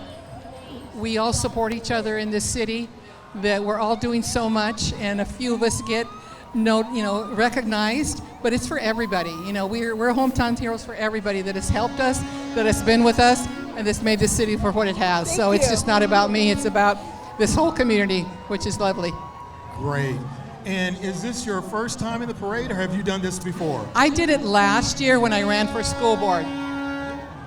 we all support each other in this city, that we're all doing so much, and a few of us get recognized, but it's for everybody. We're hometown heroes for everybody that has helped us, that has been with us, and that's made this city for what it has. So it's just not about me, it's about this whole community, which is lovely. Great. And is this your first time in the parade, or have you done this before? I did it last year when I ran for school board.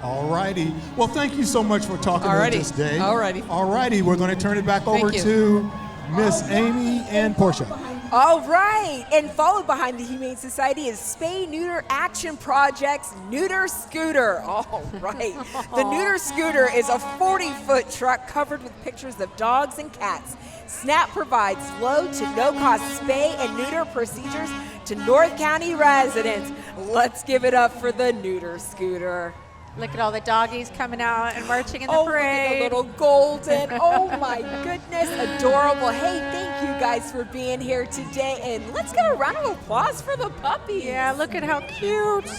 All righty. Well, thank you so much for talking to us this day. All righty. All righty. We're going to turn it back over to Miss Amy and Portia. All right, and followed behind the Humane Society is Spay Neuter Action Project's Neuter Scooter. All right. The Neuter Scooter is a 40-foot truck covered with pictures of dogs and cats. SNAP provides low to no-cost spay and neuter procedures to North County residents. Let's give it up for the Neuter Scooter. Look at all the doggies coming out and marching in the parade. Oh, little golden. Oh, my goodness. Adorable. Hey, thank you guys for being here today. And let's get a round of applause for the puppies. Yeah, look at how cute.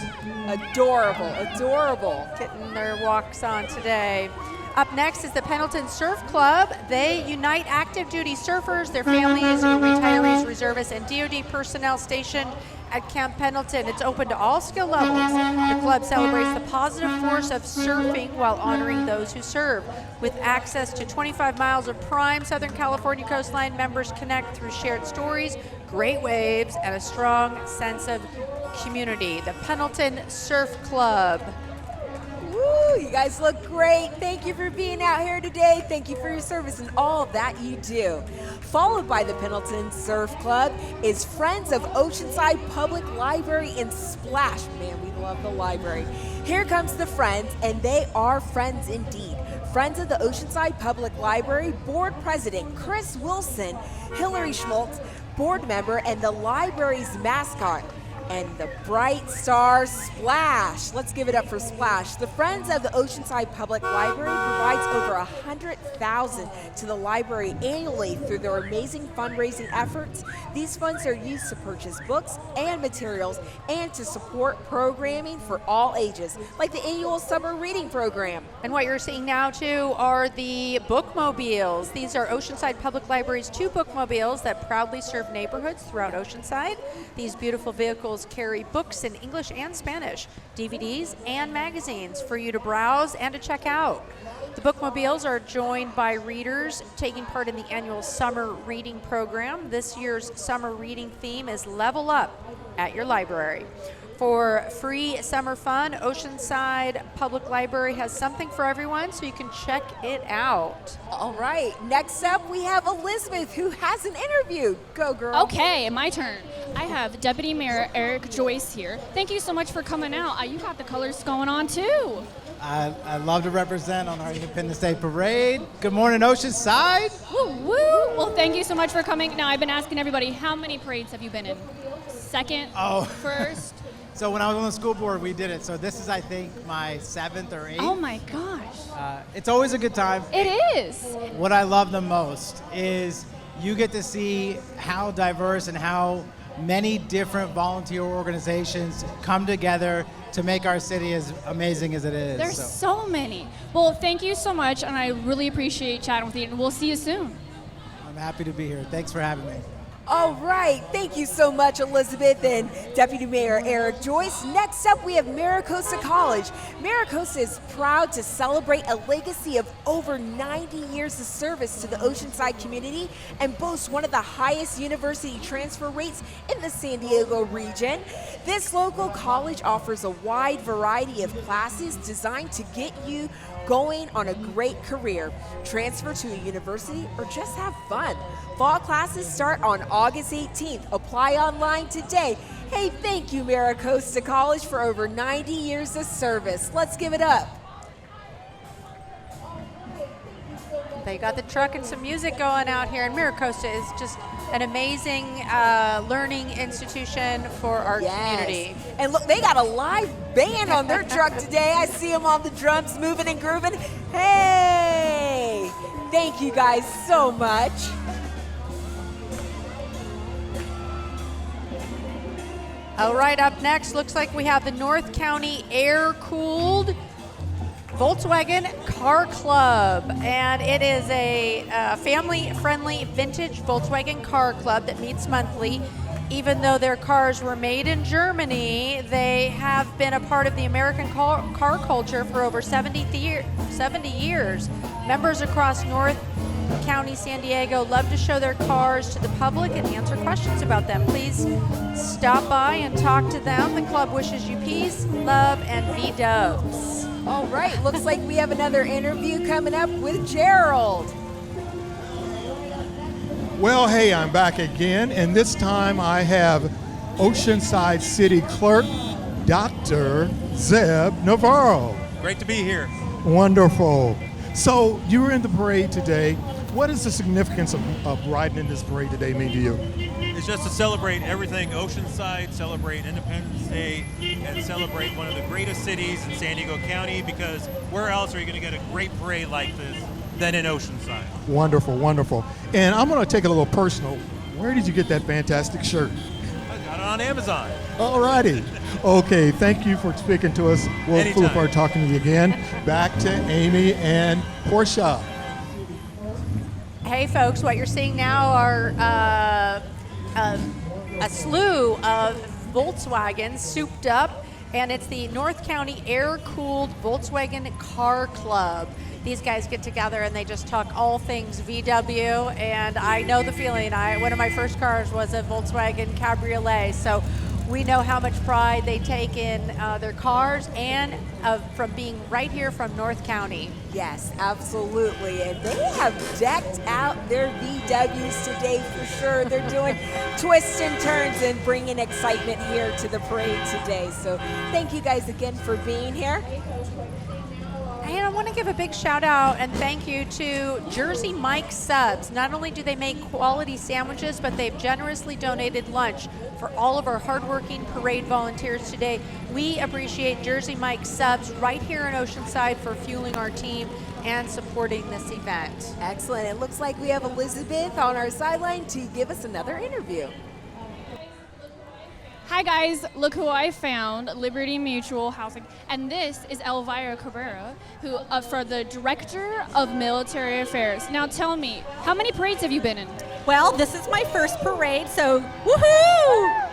Adorable, adorable. Getting their walks on today. Up next is the Pendleton Surf Club. They unite active duty surfers, their families, retirees, reservists, and DoD personnel stationed at Camp Pendleton. It's open to all skill levels. The club celebrates the positive force of surfing while honoring those who serve. With access to 25 miles of prime Southern California coastline, members connect through shared stories, great waves, and a strong sense of community. The Pendleton Surf Club. Woo, you guys look great. Thank you for being out here today. Thank you for your service and all that you do. Followed by the Pendleton Surf Club is Friends of Oceanside Public Library and Splash. Man, we love the library. Here comes the Friends, and they are friends indeed. Friends of the Oceanside Public Library Board President Chris Wilson, Hillary Schmaltz, board member, and the library's mascot, and the bright star Splash. Let's give it up for Splash. The Friends of the Oceanside Public Library provides over $100,000 to the library annually through their amazing fundraising efforts. These funds are used to purchase books and materials and to support programming for all ages, like the annual summer reading program. And what you're seeing now, too, are the bookmobiles. These are Oceanside Public Library's 2 bookmobiles that proudly serve neighborhoods throughout Oceanside. These beautiful vehicles carry books in English and Spanish, DVDs and magazines for you to browse and to check out. The bookmobiles are joined by readers taking part in the annual summer reading program. This year's summer reading theme is Level Up at your library. For free summer fun, Oceanside Public Library has something for everyone, so you can check it out. All right, next up we have Elizabeth, who has an interview. Go, girl. Okay, my turn. I have Deputy Mayor Eric Joyce here. Thank you so much for coming out. You got the colors going on too. I love to represent on our Independence Day Parade. Good morning, Oceanside. Woo, woo. Well, thank you so much for coming. Now, I've been asking everybody, how many parades have you been in? Second? Oh. First? So when I was on the school board, we did it. So this is, I think, my 7th or 8th. Oh my gosh. It's always a good time. It is. What I love the most is you get to see how diverse and how many different volunteer organizations come together to make our city as amazing as it is. There's so many. Well, thank you so much, and I really appreciate chatting with you, and we'll see you soon. I'm happy to be here. Thanks for having me. All right, thank you so much, Elizabeth and Deputy Mayor Eric Joyce. Next up, we have Maricosta College. Maricosta is proud to celebrate a legacy of over 90 years of service to the Oceanside community and boasts one of the highest university transfer rates in the San Diego region. This local college offers a wide variety of classes designed to get you going on a great career, transfer to a university, or just have fun. Fall classes start on August 18th. Apply online today. Hey, thank you, Maricosta College, for over 90 years of service. Let's give it up. They got the truck and some music going out here, and Maricosta is just an amazing learning institution for our community. And look, they got a live band on their truck today. I see them on the drums moving and grooving. Hey, thank you guys so much. All right, up next, looks like we have the North County Air-Cooled Volkswagen Car Club, and it is a family-friendly vintage Volkswagen car club that meets monthly. Even though their cars were made in Germany, they have been a part of the American car culture for over 70 years. Members across North County, San Diego love to show their cars to the public and answer questions about them. Please stop by and talk to them. The club wishes you peace, love, and V-dubs. All right, looks like we have another interview coming up with Gerald. Well, hey, I'm back again, and this time I have Oceanside City Clerk, Dr. Zeb Navarro. Great to be here. Wonderful. So you were in the parade today. What is the significance of riding in this parade today mean to you? It's just to celebrate everything Oceanside, celebrate Independence Day, and celebrate one of the greatest cities in San Diego County, because where else are you going to get a great parade like this than in Oceanside? Wonderful, wonderful. And I'm going to take it a little personal. Where did you get that fantastic shirt? I got it on Amazon. All righty. Okay, thank you for speaking to us. We'll Anytime. look forward to talking to you again. Back to Amy and Portia. Hey folks, what you're seeing now are a slew of Volkswagens souped up, and it's the North County Air-Cooled Volkswagen Car Club. These guys get together and they just talk all things VW, and I know the feeling. One of my first cars was a Volkswagen Cabriolet, so we know how much pride they take in their cars and from being right here from North County. Yes, absolutely. And they have decked out their VWs today for sure. They're doing twists and turns and bringing excitement here to the parade today. So thank you guys again for being here. And I want to give a big shout out and thank you to Jersey Mike Subs. Not only do they make quality sandwiches, but they've generously donated lunch for all of our hardworking parade volunteers today. We appreciate Jersey Mike Subs right here in Oceanside for fueling our team and supporting this event. Excellent. It looks like we have Elizabeth on our sideline to give us another interview. Hi guys, look who I found, Liberty Mutual Housing. And this is Elvira Cabrera, who for the Director of Military Affairs. Now tell me, how many parades have you been in? Well, this is my first parade, so woohoo!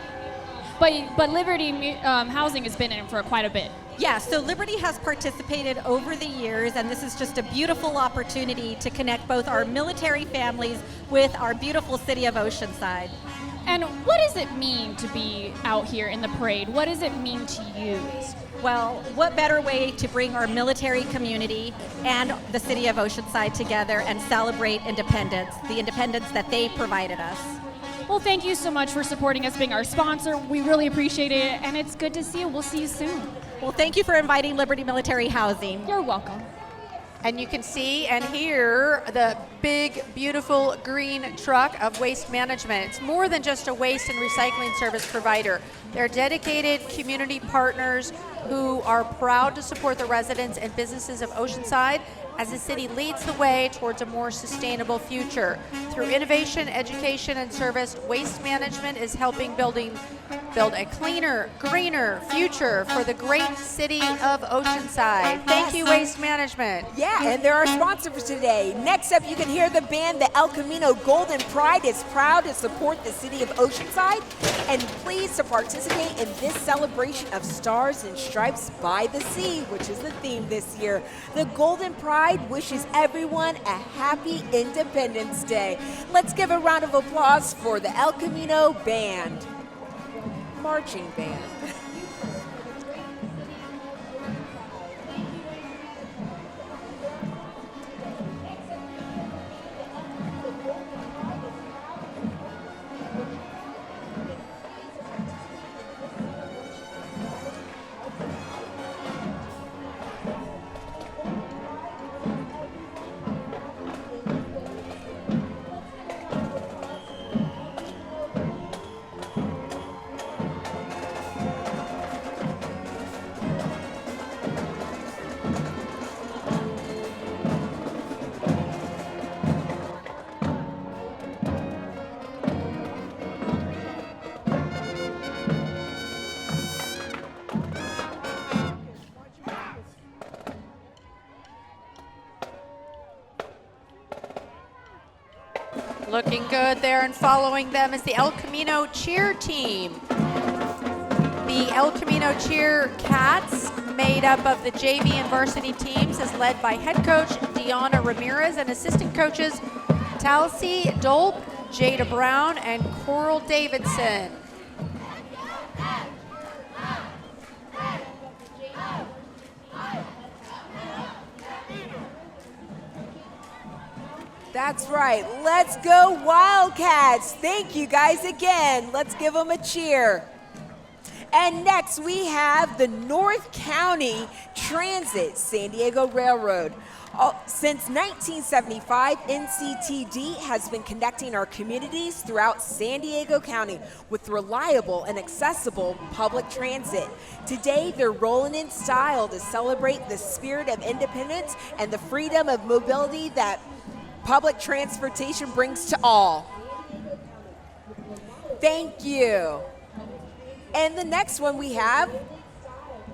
But Liberty Housing has been in for quite a bit. Yeah, so Liberty has participated over the years, and this is just a beautiful opportunity to connect both our military families with our beautiful city of Oceanside. And what does it mean to be out here in the parade? What does it mean to you? Well, what better way to bring our military community and the city of Oceanside together and celebrate independence, the independence that they provided us. Well, thank you so much for supporting us, being our sponsor. We really appreciate it, and it's good to see you. We'll see you soon. Well, thank you for inviting Liberty Military Housing. You're welcome. And you can see and hear the big, beautiful green truck of Waste Management. It's more than just a waste and recycling service provider. They're dedicated community partners who are proud to support the residents and businesses of Oceanside as the city leads the way towards a more sustainable future. Through innovation, education, and service, Waste Management is helping build a cleaner, greener future for the great city of Oceanside. Thank you, Waste Management. Yeah, and they're our sponsor for today. Next up, you can hear the band, the El Camino Golden Pride is proud to support the city of Oceanside and pleased to participate in this celebration of Stars and Stripes by the Sea, which is the theme this year. The Golden Pride wishes everyone a happy Independence Day. Let's give a round of applause for the El Camino Band. Marching band. Looking good there, and following them is the El Camino cheer team. The El Camino Cheer Cats, made up of the JV and varsity teams, is led by head coach Deanna Ramirez and assistant coaches Talcy Dolp, Jada Brown, and Coral Davidson. That's right. Let's go Wildcats. Thank you guys again. Let's give them a cheer. And next we have the North County Transit San Diego Railroad. Since 1975, NCTD has been connecting our communities throughout San Diego County with reliable and accessible public transit. Today, they're rolling in style to celebrate the spirit of independence and the freedom of mobility that public transportation brings to all. Thank you. And the next one we have,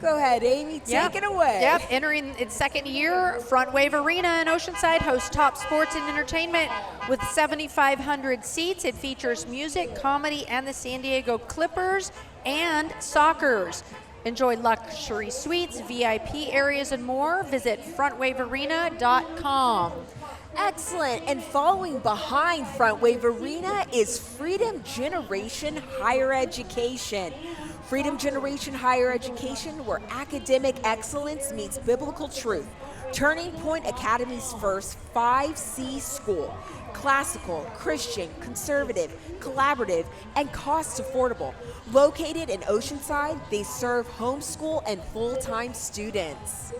go ahead, Amy, take it away. Yep, entering its second year, Front Wave Arena in Oceanside hosts top sports and entertainment with 7,500 seats. It features music, comedy, and the San Diego Clippers and Sockers. Enjoy luxury suites, VIP areas, and more. Visit frontwavearena.com. Excellent. And following behind Front Wave Arena is Freedom Generation Higher Education. Freedom Generation Higher Education, where academic excellence meets biblical truth. Turning Point Academy's first 5C school. Classical, Christian, conservative, collaborative, and cost affordable. Located in Oceanside, they serve homeschool and full-time students.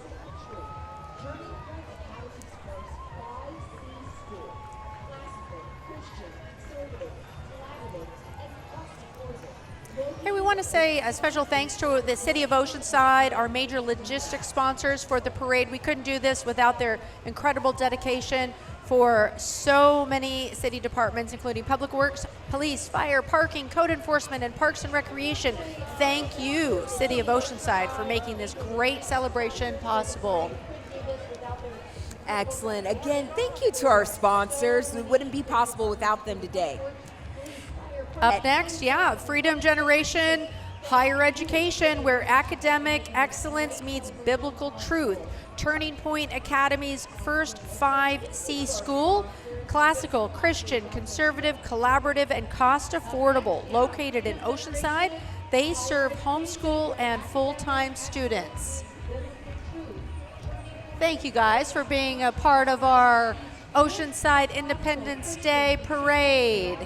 Hey, we want to say a special thanks to the City of Oceanside, our major logistics sponsors for the parade. We couldn't do this without their incredible dedication for so many city departments, including Public Works, Police, Fire, Parking, Code Enforcement, and Parks and Recreation. Thank you, City of Oceanside, for making this great celebration possible. Excellent. Again, thank you to our sponsors. It wouldn't be possible without them today. Up next, Freedom Generation Higher Education, where academic excellence meets biblical truth. Turning Point Academy's first 5C school. Classical, Christian, conservative, collaborative, and cost affordable. Located in Oceanside, they serve homeschool and full-time students. Thank you guys for being a part of our Oceanside Independence Day Parade.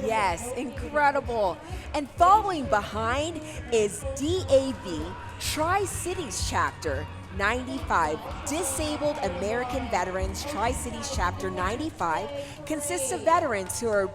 Yes, incredible. And following behind is DAV, Tri-Cities Chapter 95. Disabled American Veterans Tri-Cities Chapter 95 consists of veterans who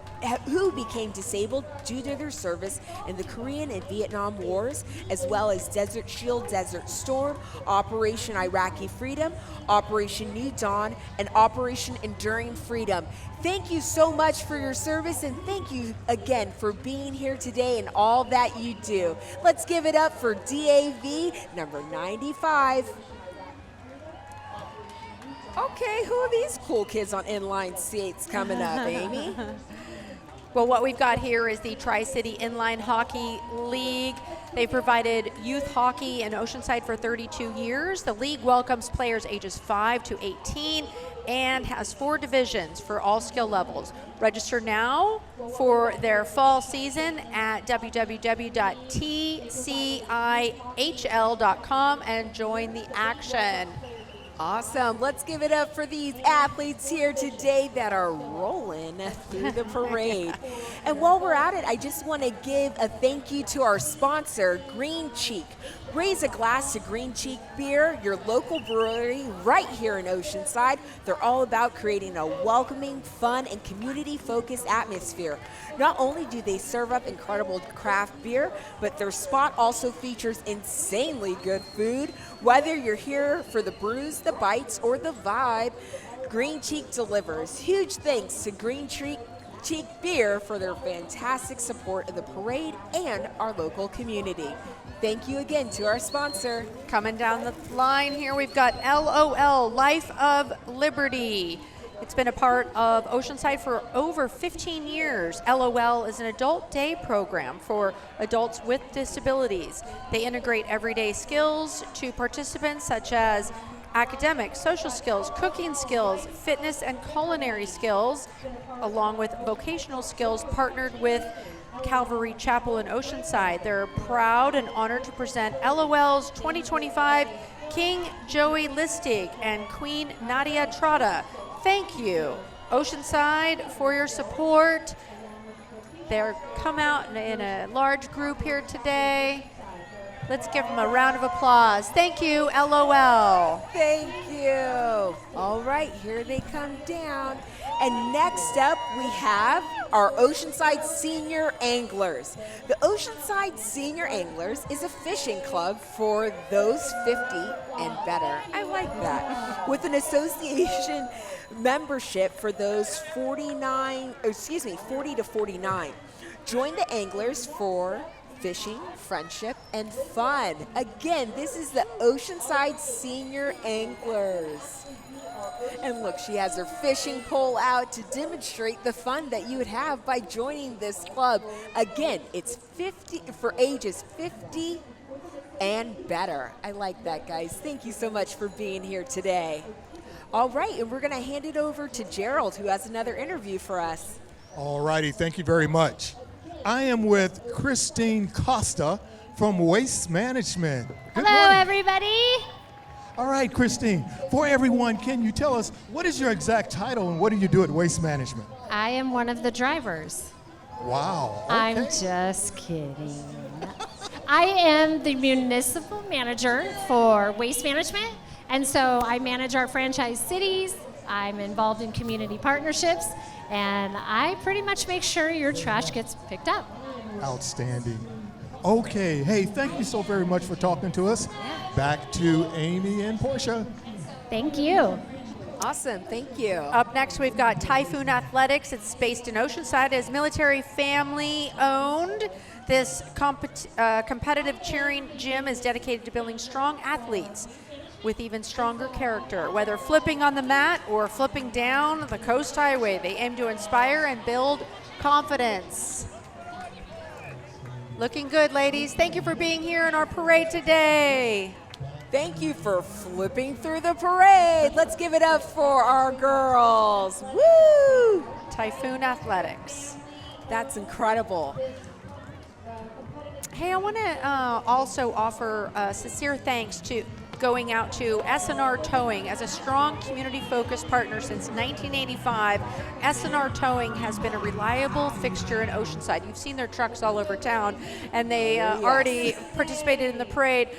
became disabled due to their service in the Korean and Vietnam Wars, as well as Desert Shield, Desert Storm, Operation Iraqi Freedom, Operation New Dawn, and Operation Enduring Freedom. Thank you so much for your service, and thank you again for being here today and all that you do. Let's give it up for DAV number 95. Okay, who are these cool kids on inline skates coming up, Amy? Well, what we've got here is the Tri-City Inline Hockey League. They've provided youth hockey in Oceanside for 32 years. The league welcomes players ages 5 to 18 and has 4 divisions for all skill levels. Register now for their fall season at www.tcihl.com and join the action. Awesome. Let's give it up for these athletes here today that are rolling through the parade. And while we're at it, I just want to give a thank you to our sponsor, Green Cheek. Raise a glass to Green Cheek Beer, your local brewery right here in Oceanside. They're all about creating a welcoming, fun, and community-focused atmosphere. Not only do they serve up incredible craft beer, but their spot also features insanely good food. Whether you're here for the brews, the bites, or the vibe, Green Cheek delivers. Huge thanks to Green Cheek Beer for their fantastic support of the parade and our local community. Thank you again to our sponsor. Coming down the line here, we've got LOL, Life of Liberty. It's been a part of Oceanside for over 15 years. LOL is an adult day program for adults with disabilities. They integrate everyday skills to participants such as academic, social skills, cooking skills, fitness and culinary skills, along with vocational skills, partnered with Calvary Chapel in Oceanside. They're proud and honored to present LOL's 2025 King Joey Listig and Queen Nadia Trotta. Thank you, Oceanside, for your support. They're come out in a large group here today. Let's give them a round of applause. Thank you, LOL. Thank you. All right, here they come down. And next up, we have our Oceanside Senior Anglers. The Oceanside Senior Anglers is a fishing club for those 50 and better. I like that. With an association membership for those 40 to 49. Join the anglers for fishing, friendship, and fun. Again, this is the Oceanside Senior Anglers. And look, she has her fishing pole out to demonstrate the fun that you would have by joining this club. Again, it's 50 for ages 50 and better. I like that, guys. Thank you so much for being here today. All right, and we're going to hand it over to Gerald, who has another interview for us. All righty, thank you very much. I am with Christine Costa from Waste Management. Good Hello, morning. everybody. All right, Christine, for everyone, can you tell us what is your exact title and what do you do at Waste Management? I am one of the drivers. Wow. Okay. I'm just kidding. I am the municipal manager for Waste Management, and so I manage our franchise cities. I'm involved in community partnerships, and I pretty much make sure your trash gets picked up. Outstanding. Okay, hey, thank you so very much for talking to us. Back to Amy and Portia. Thank you. Awesome, thank you. Up next, we've got Typhoon Athletics. It's based in Oceanside. It's military family owned. This competitive cheering gym is dedicated to building strong athletes with even stronger character. Whether flipping on the mat or flipping down the coast highway, they aim to inspire and build confidence. Looking good, ladies. Thank you for being here in our parade today. Thank you for flipping through the parade. Let's give it up for our girls. Woo! Typhoon Athletics. That's incredible. Hey, I want to also offer sincere thanks to going out to S&R Towing. As a strong community-focused partner since 1985, S&R Towing has been a reliable fixture in Oceanside. You've seen their trucks all over town, and they already participated in the parade.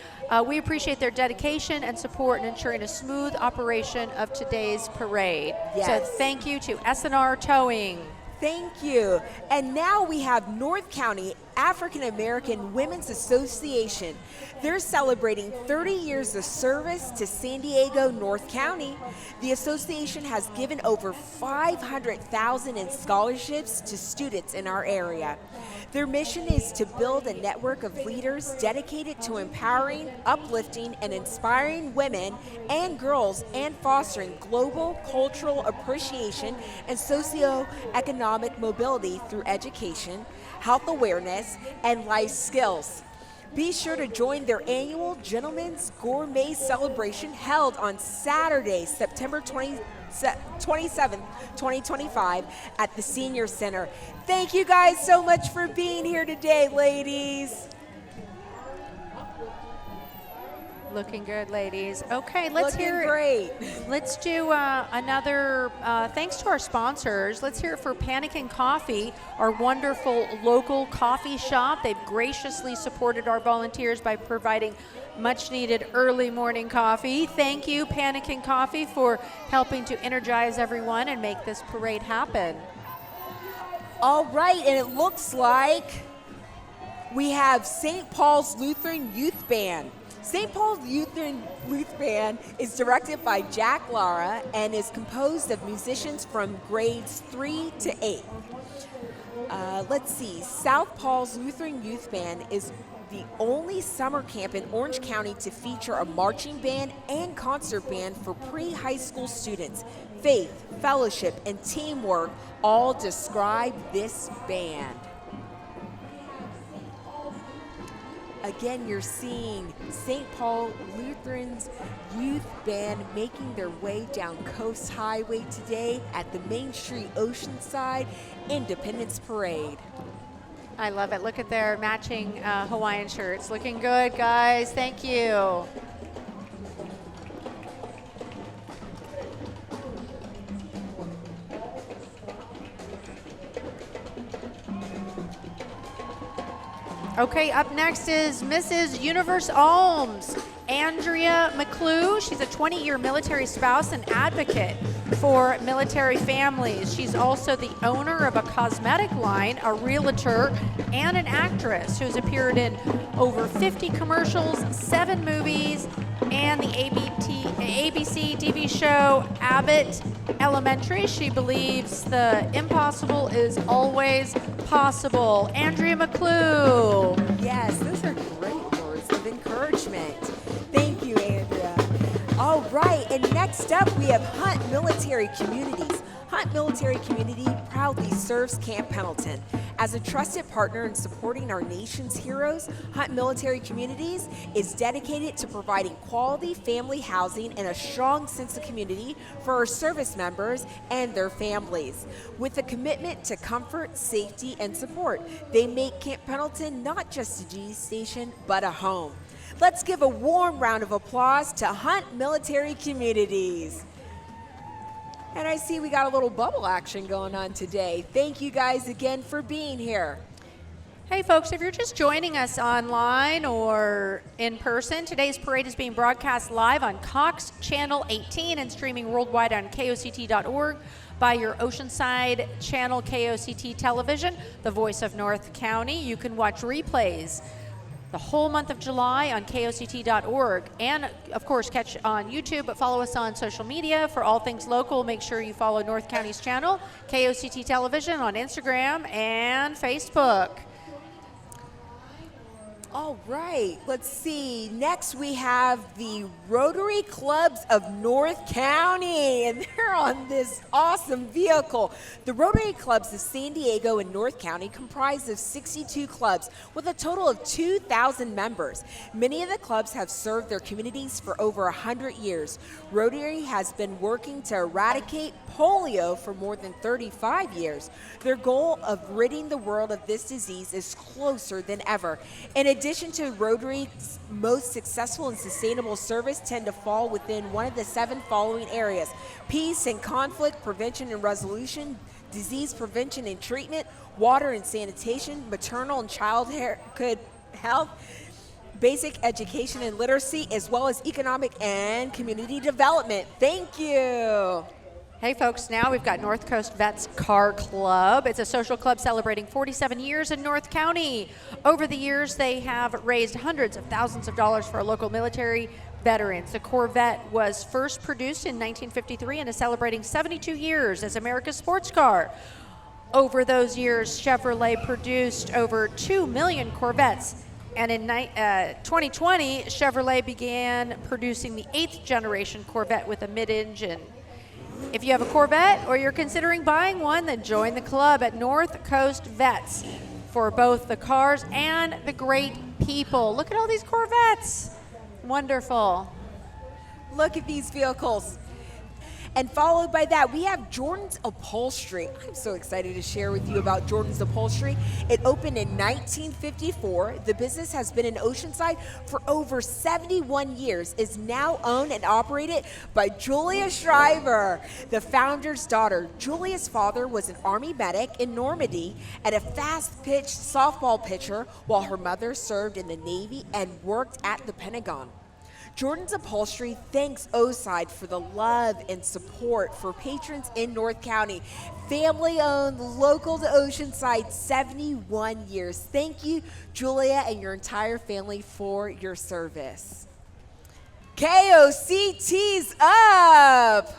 We appreciate their dedication and support in ensuring a smooth operation of today's parade. Yes. So thank you to S&R Towing. Thank you. And now we have North County African American Women's Association. They're celebrating 30 years of service to San Diego, North County. The association has given over $500,000 in scholarships to students in our area. Their mission is to build a network of leaders dedicated to empowering, uplifting, and inspiring women and girls and fostering global cultural appreciation and socioeconomic mobility through education, health awareness, and life skills. Be sure to join their annual Gentlemen's Gourmet Celebration held on Saturday, September 27th, 2025 at the Senior Center. Thank you guys so much for being here today, ladies. Looking good, ladies. Okay, let's hear it. Great. Let's do another, thanks to our sponsors, let's hear it for Panic & Coffee, our wonderful local coffee shop. They've graciously supported our volunteers by providing much needed early morning coffee. Thank you, Panic & Coffee, for helping to energize everyone and make this parade happen. All right, and it looks like we have St. Paul's Lutheran Youth Band. St. Paul's Lutheran Youth Band is directed by Jack Lara and is composed of musicians from grades 3 to 8. Let's see, South Paul's Lutheran Youth Band is the only summer camp in Orange County to feature a marching band and concert band for pre-high school students. Faith, fellowship, and teamwork all describe this band. Again, you're seeing St. Paul Lutheran's youth band making their way down Coast Highway today at the Main Street Oceanside Independence Parade. I love it. Look at their matching Hawaiian shirts. Looking good, guys. Thank you. Okay, up next is Mrs. Universe Alms, Andrea McClue. She's a 20-year military spouse and advocate for military families. She's also the owner of a cosmetic line, a realtor, and an actress who's appeared in over 50 commercials, 7 movies, and the ABC TV show Abbott Elementary. She believes the impossible is always possible. Andrea McClue. Yes, those are great words of encouragement. Thank you, Andrea. All right, and next up we have Hunt Military Communities. Hunt Military Community proudly serves Camp Pendleton. As a trusted partner in supporting our nation's heroes, Hunt Military Communities is dedicated to providing quality family housing and a strong sense of community for our service members and their families. With a commitment to comfort, safety, and support, they make Camp Pendleton not just a duty station, but a home. Let's give a warm round of applause to Hunt Military Communities. And I see we got a little bubble action going on today. Thank you guys again for being here. Hey folks, if you're just joining us online or in person, today's parade is being broadcast live on Cox Channel 18 and streaming worldwide on KOCT.org by your Oceanside channel KOCT Television, the voice of North County. You can watch replays the whole month of July on KOCT.org, and of course catch on YouTube, but follow us on social media for all things local. Make sure you follow North County's channel, KOCT Television, on Instagram and Facebook. All right, let's see. Next we have the Rotary Clubs of North County, and they're on this awesome vehicle. The Rotary Clubs of San Diego and North County comprise of 62 clubs with a total of 2,000 members. Many of the clubs have served their communities for over 100 years. Rotary has been working to eradicate polio for more than 35 years. Their goal of ridding the world of this disease is closer than ever. In addition to Rotary's most successful and sustainable service tend to fall within one of the 7 following areas: peace and conflict prevention and resolution, disease prevention and treatment, water and sanitation, maternal and childhood health, basic education and literacy, as well as economic and community development. Thank you. Hey folks, now we've got North Coast Vets Car Club. It's a social club celebrating 47 years in North County. Over the years, they have raised hundreds of thousands of dollars for our local military veterans. The Corvette was first produced in 1953 and is celebrating 72 years as America's sports car. Over those years, Chevrolet produced over 2 million Corvettes. And in 2020, Chevrolet began producing the 8th generation Corvette with a mid-engine. If you have a Corvette or you're considering buying one, then join the club at North Coast Vets for both the cars and the great people. Look at all these Corvettes. Wonderful. Look at these vehicles. And followed by that, we have Jordan's Upholstery. I'm so excited to share with you about Jordan's Upholstery. It opened in 1954. The business has been in Oceanside for over 71 years, is now owned and operated by Julia Shriver, the founder's daughter. Julia's father was an Army medic in Normandy and a fast-pitch softball pitcher, while her mother served in the Navy and worked at the Pentagon. Jordan's Upholstery thanks Oceanside for the love and support for patrons in North County. Family-owned, local to Oceanside, 71 years. Thank you, Julia, and your entire family for your service. KOCT's up!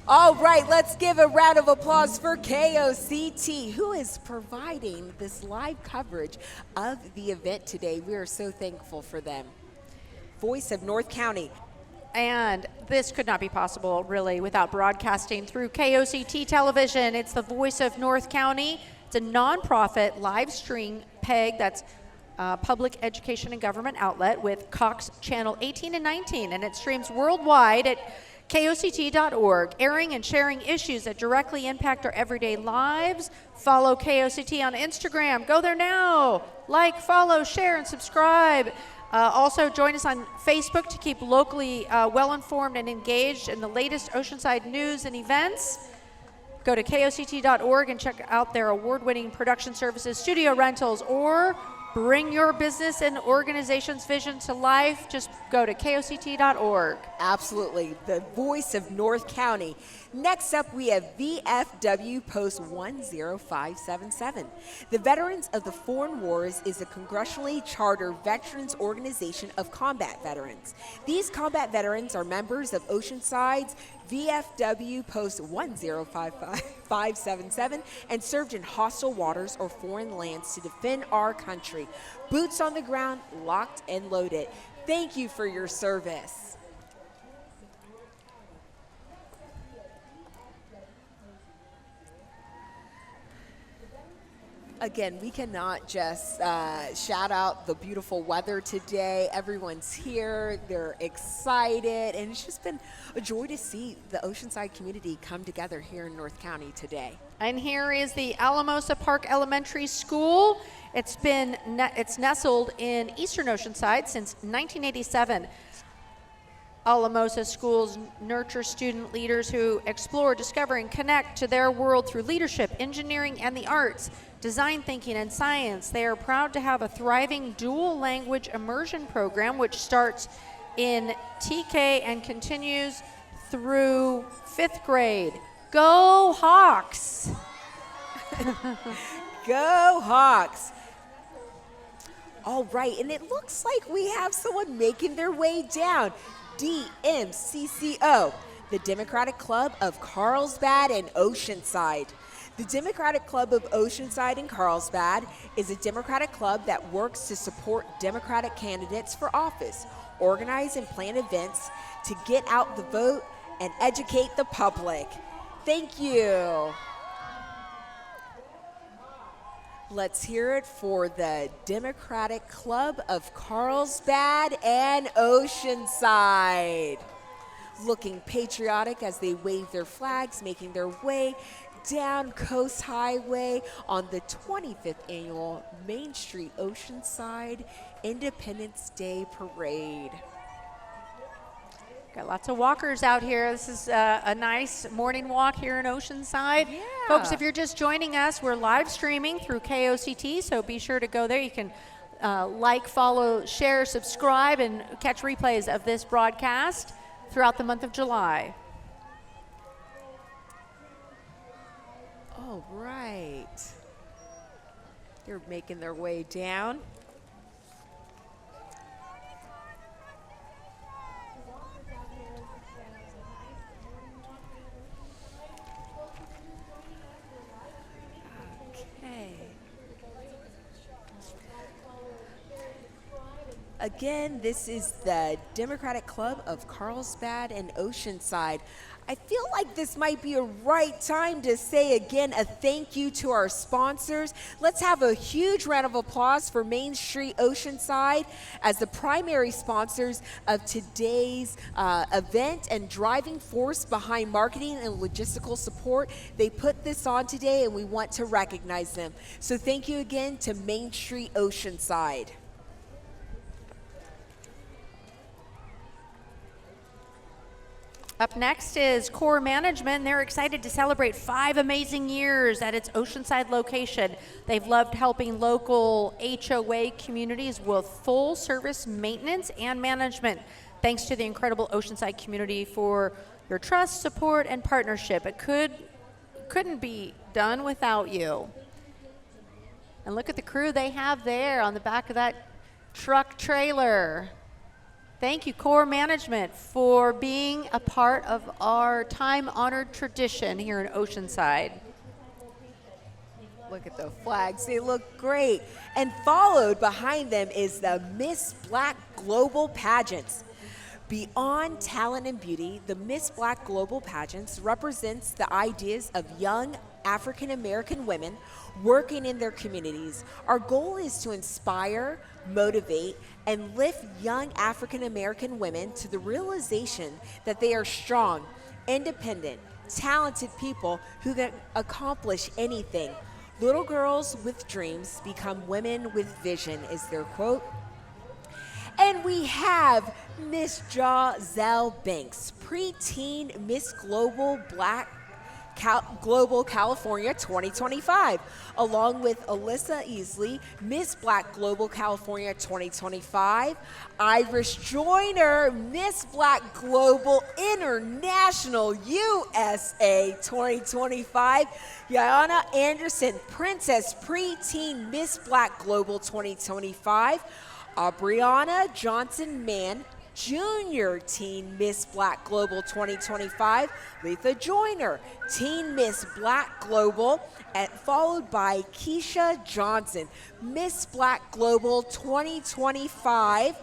All right, let's give a round of applause for KOCT, who is providing this live coverage of the event today. We are so thankful for them. Voice of North County. And this could not be possible, really, without broadcasting through KOCT television. It's the Voice of North County. It's a nonprofit live stream PEG, that's public education and government outlet, with Cox Channel 18 and 19, and it streams worldwide at KOCT.org, airing and sharing issues that directly impact our everyday lives. Follow KOCT on Instagram. Go there now. Like, follow, share, and subscribe. Also, join us on Facebook to keep locally well-informed and engaged in the latest Oceanside news and events. Go to KOCT.org and check out their award-winning production services, studio rentals, or bring your business and organization's vision to life. Just go to KOCT.org. Absolutely. The Voice of North County. Next up, we have VFW Post 10577. The Veterans of the Foreign Wars is a congressionally chartered veterans organization of combat veterans. These combat veterans are members of Oceanside's VFW Post 10577 and served in hostile waters or foreign lands to defend our country. Boots on the ground, locked and loaded. Thank you for your service. Again, we cannot just shout out the beautiful weather today. Everyone's here, they're excited, and it's just been a joy to see the Oceanside community come together here in North County today. And here is the Alamosa Park Elementary School. It's nestled in Eastern Oceanside since 1987. Alamosa schools nurture student leaders who explore, discover, and connect to their world through leadership, engineering, and the arts, design thinking, and science. They are proud to have a thriving dual language immersion program which starts in TK and continues through 5th grade. Go Hawks! Go Hawks! All right, and it looks like we have someone making their way down. DMCCO, the Democratic Club of Carlsbad and Oceanside. The Democratic Club of Oceanside and Carlsbad is a Democratic club that works to support Democratic candidates for office, organize and plan events to get out the vote, and educate the public. Thank you. Let's hear it for the Democratic Club of Carlsbad and Oceanside. Looking patriotic as they wave their flags, making their way down Coast Highway on the 25th annual Main Street Oceanside Independence Day Parade. Got lots of walkers out here. This is a nice morning walk here in Oceanside. Yeah. Folks, if you're just joining us, we're live streaming through KOCT, so be sure to go there. You can like, follow, share, subscribe, and catch replays of this broadcast throughout the month of July. All right. They're making their way down. Again, this is the Democratic Club of Carlsbad and Oceanside. I feel like this might be a right time to say again a thank you to our sponsors. Let's have a huge round of applause for Main Street Oceanside as the primary sponsors of today's event and driving force behind marketing and logistical support. They put this on today and we want to recognize them. So thank you again to Main Street Oceanside. Up next is Core Management. They're excited to celebrate 5 amazing years at its Oceanside location. They've loved helping local HOA communities with full service maintenance and management. Thanks to the incredible Oceanside community for your trust, support, and partnership. It couldn't be done without you. And look at the crew they have there on the back of that truck trailer. Thank you, Corps Management, for being a part of our time-honored tradition here in Oceanside. Look at the flags, they look great. And followed behind them is the Miss Black Global Pageants. Beyond talent and beauty, the Miss Black Global Pageants represents the ideas of young African American women working in their communities. Our goal is to inspire, motivate, and lift young African American women to the realization that they are strong, independent, talented people who can accomplish anything. Little girls with dreams become women with vision is their quote. And we have Miss Giselle Banks, preteen Miss Global Global California 2025, along with Alyssa Easley, Miss Black Global California 2025, Iris Joyner, Miss Black Global International USA 2025, Yana Anderson, Princess Preteen Miss Black Global 2025, Aubriana Johnson Mann, Junior Teen Miss Black Global 2025, Letha Joyner, Teen Miss Black Global, and followed by Keisha Johnson, Miss Black Global 2025.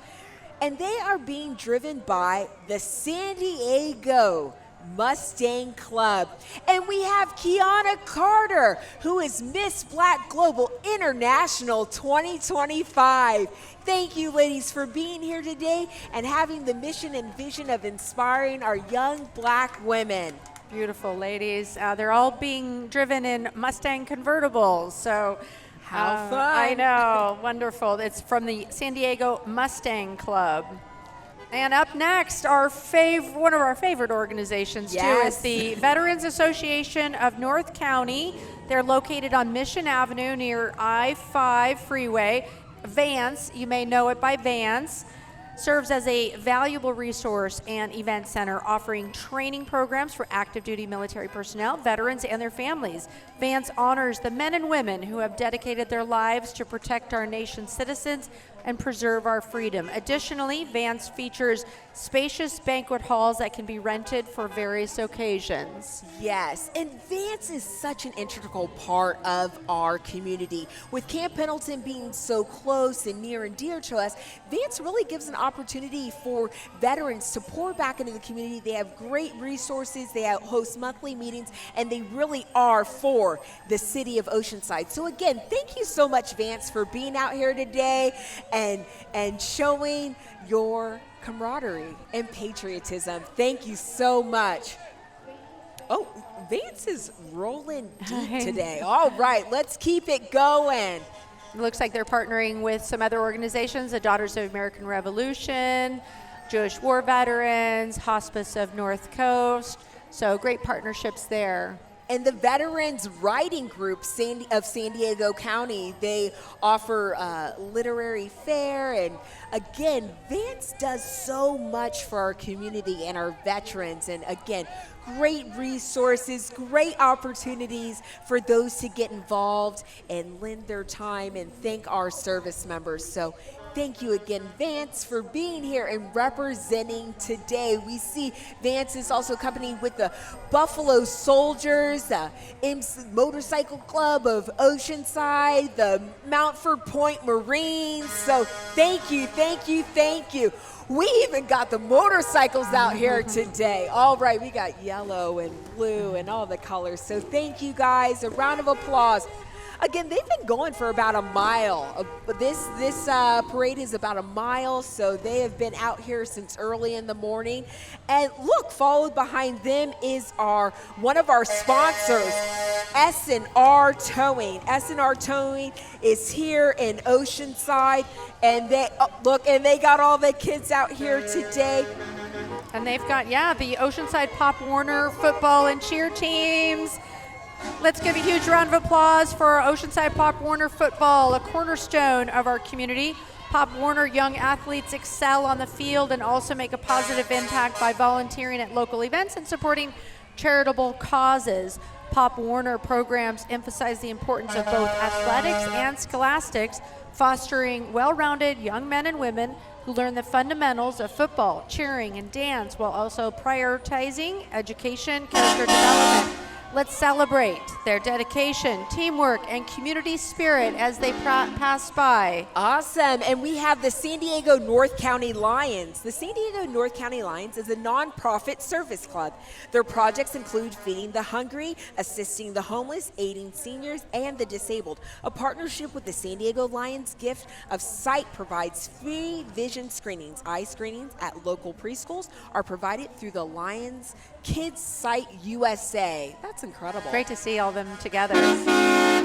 And they are being driven by the San Diego Mustang Club. And we have Kiana Carter, who is Miss Black Global International 2025. Thank you, ladies, for being here today and having the mission and vision of inspiring our young Black women. Beautiful, ladies. They're all being driven in Mustang convertibles, so how fun. I know, wonderful. It's from the San Diego Mustang Club. And up next, one of our favorite organizations, too, is the Veterans Association of North County. They're located on Mission Avenue near I-5 freeway. Vance, you may know it by Vance, serves as a valuable resource and event center offering training programs for active duty military personnel, veterans, and their families. Vance honors the men and women who have dedicated their lives to protect our nation's citizens and preserve our freedom. Additionally, Vance features spacious banquet halls that can be rented for various occasions. Yes, and Vance is such an integral part of our community. With Camp Pendleton being so close and near and dear to us, Vance really gives an opportunity for veterans to pour back into the community. They have great resources, they host monthly meetings, and they really are for the City of Oceanside. So again, thank you so much, Vance, for being out here today and showing your camaraderie and patriotism. Thank you so much. Oh, Vance is rolling deep today. All right, let's keep it going. It looks like they're partnering with some other organizations, the Daughters of American Revolution, Jewish War Veterans, Hospice of North Coast. So great partnerships there. And the Veterans Writing Group of San Diego County, they offer literary fair. And again, Vance does so much for our community and our veterans. And again, great resources, great opportunities for those to get involved and lend their time and thank our service members. So thank you again, Vance, for being here and representing today. We see Vance is also accompanied with the Buffalo Soldiers, the Motorcycle Club of Oceanside, the Mountford Point Marines. So thank you, thank you, thank you. We even got the motorcycles out here today. All right, we got yellow and blue and all the colors. So thank you guys. A round of applause. Again, they've been going for about a mile. This parade is about a mile, so they have been out here since early in the morning. And look, followed behind them is one of our sponsors, S&R Towing. S&R Towing is here in Oceanside, and they got all the kids out here today. And they've got, the Oceanside Pop Warner football and cheer teams. Let's give a huge round of applause for our Oceanside Pop Warner football, a cornerstone of our community. Pop Warner young athletes excel on the field and also make a positive impact by volunteering at local events and supporting charitable causes. Pop Warner programs emphasize the importance of both athletics and scholastics fostering well-rounded young men and women who learn the fundamentals of football, cheering, and dance while also prioritizing education, character development. Let's celebrate their dedication, teamwork, and community spirit as they pass by. Awesome. And we have the San Diego North County Lions. The San Diego North County Lions is a nonprofit service club. Their projects include feeding the hungry, assisting the homeless, aiding seniors, and the disabled. A partnership with the San Diego Lions Gift of Sight provides free vision screenings. Eye screenings at local preschools are provided through the Lions Kids Sight USA. That's incredible. Great to see all of them together.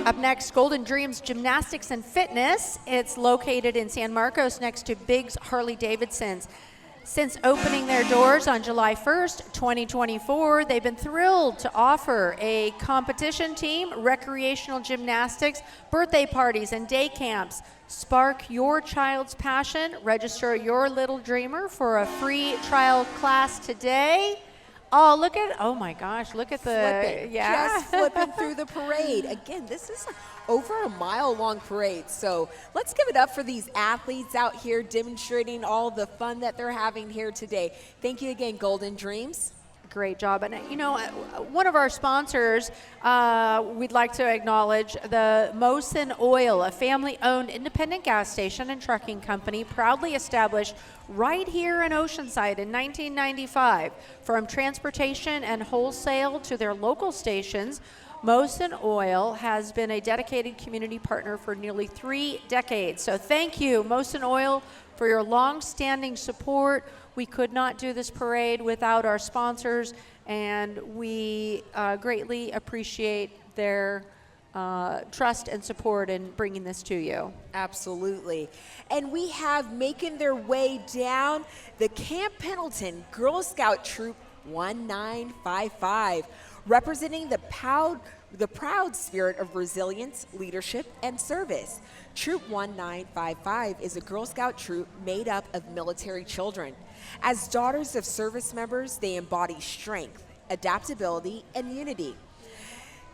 Up next, Golden Dreams Gymnastics and Fitness. It's located in San Marcos next to Biggs Harley-Davidson's. Since opening their doors on July 1st, 2024, they've been thrilled to offer a competition team, recreational gymnastics, birthday parties, and day camps. Spark your child's passion. Register your little dreamer for a free trial class today. Oh, oh my gosh, look at the, just flipping through the parade. Again, this is over a mile-long parade, so let's give it up for these athletes out here demonstrating all the fun that they're having here today. Thank you again, Golden Dreams. Great job. And you know, one of our sponsors, we'd like to acknowledge the Mosin Oil, a family-owned independent gas station and trucking company proudly established right here in Oceanside in 1995. From transportation and wholesale to their local stations, Mosin Oil has been a dedicated community partner for nearly 3 decades. So thank you, Mosin Oil, for your long-standing support. We could not do this parade without our sponsors, and we greatly appreciate their trust and support in bringing this to you. Absolutely. And we have making their way down the Camp Pendleton Girl Scout Troop 1955, representing the proud spirit of resilience, leadership, and service. Troop 1955 is a Girl Scout troop made up of military children. As daughters of service members, they embody strength, adaptability, and unity.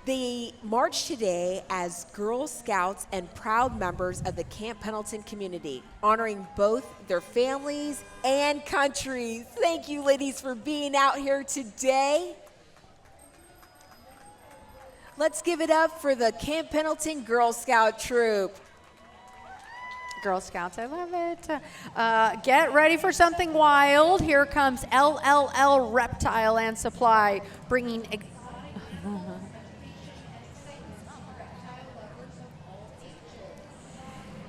They march today as Girl Scouts and proud members of the Camp Pendleton community, honoring both their families and countries. Thank you, ladies, for being out here today. Let's give it up for the Camp Pendleton Girl Scout troop. Girl Scouts, I love it. Get ready for something wild. Here comes LLL Reptile and Supply, bringing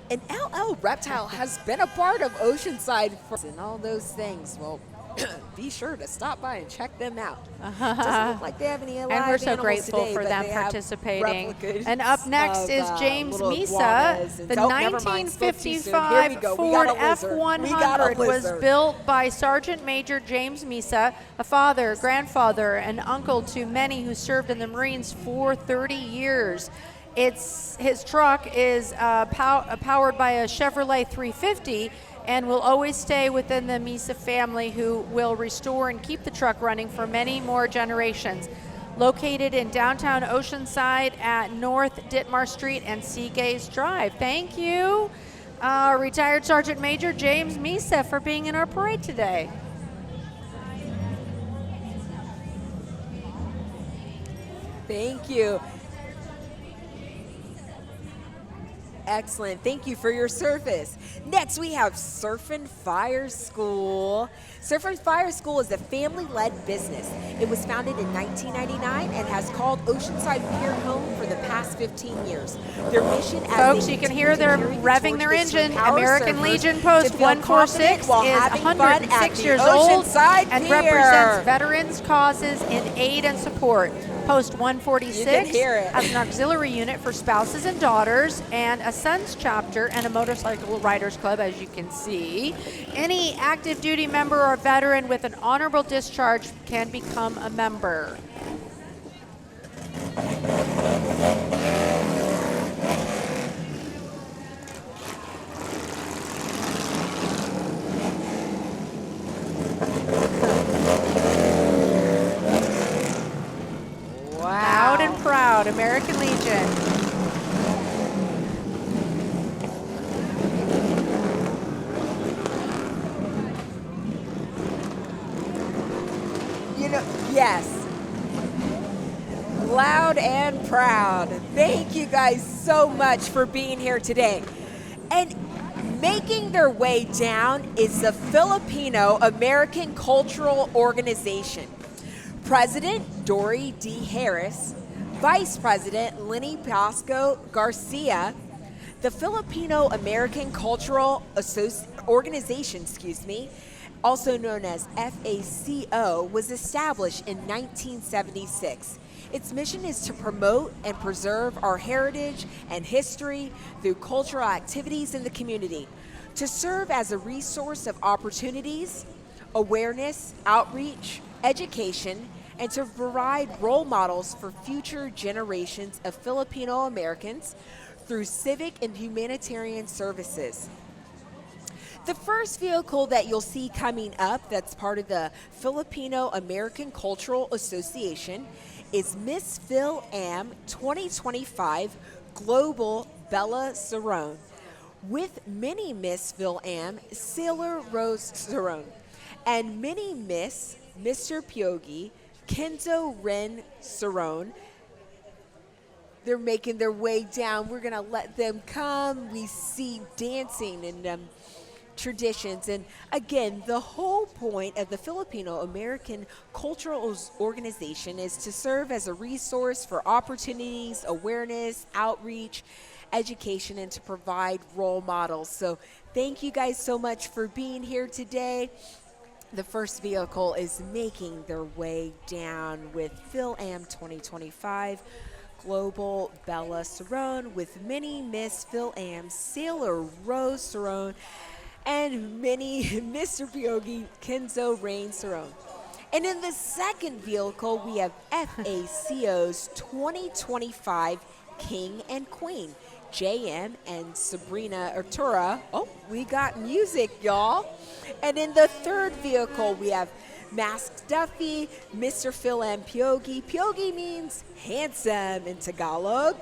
And LL Reptile has been a part of Oceanside and all those things. Well, be sure to stop by and check them out. Doesn't look like they have any live and we're so animals grateful today, for but them they have participating. replicas And up next is of, James little Misa. iguanas and- The oh, never mind, spoke too soon. Here we 1955 go. We Ford got a lizard. We got a F100 was lizard. built by Sergeant Major James Misa, a father, grandfather, and uncle to many who served in the Marines for 30 years. His truck is powered by a Chevrolet 350 and will always stay within the Misa family, who will restore and keep the truck running for many more generations. Located in downtown Oceanside at North Ditmar Street and Seagaze Drive. Thank you, retired Sergeant Major James Misa, for being in our parade today. Thank you. Excellent. Thank you for your service. Next, we have Surf and Fire School. Surf and Fire School is a family-led business. It was founded in 1999 and has called Oceanside Pier home for the past 15 years. Their mission, Folks, you can hear they're revving their engine. American Legion Post 146 is 106 years old and represents veterans' causes in aid and support. Post 146 has an auxiliary unit for spouses and daughters, and a sons chapter and a motorcycle riders club, as you can see. Any active duty member or veteran with an honorable discharge can become a member. Loud and proud, American Legion. Yes. Loud and proud. Thank you guys so much for being here today. And making their way down is the Filipino American Cultural Organization. President Dory D. Harris, Vice President Lenny Pasco Garcia. The Filipino American Cultural Organization, also known as FACO, was established in 1976. Its mission is to promote and preserve our heritage and history through cultural activities in the community, to serve as a resource of opportunities, awareness, outreach, education, and to provide role models for future generations of Filipino Americans through civic and humanitarian services. The first vehicle that you'll see coming up that's part of the Filipino American Cultural Association is Miss Phil Am 2025 Global Bella Cerrone, with Mini Miss Phil Am Sailor Rose Cerrone, and Mini Miss Mr. Pyogi Kenzo Ren Cerrone. They're making their way down. We're going to let them come. We see dancing and traditions. And again, the whole point of the Filipino American Cultural Organization is to serve as a resource for opportunities, awareness, outreach, education, and to provide role models. So thank you guys so much for being here today. The first vehicle is making their way down with Phil Am 2025 Global Bella Cerrone, with Mini Miss Phil Am Sailor Rose Cerrone, and Mini Mr. Pyogi Kenzo Rain Cerrone. And in the second vehicle, we have FACO's 2025 King and Queen, JM and Sabrina Artura. Oh, we got music, y'all. And in the third vehicle, we have Masked Duffy, Mr. Phil M. Pyogi. Pyogi means handsome in Tagalog.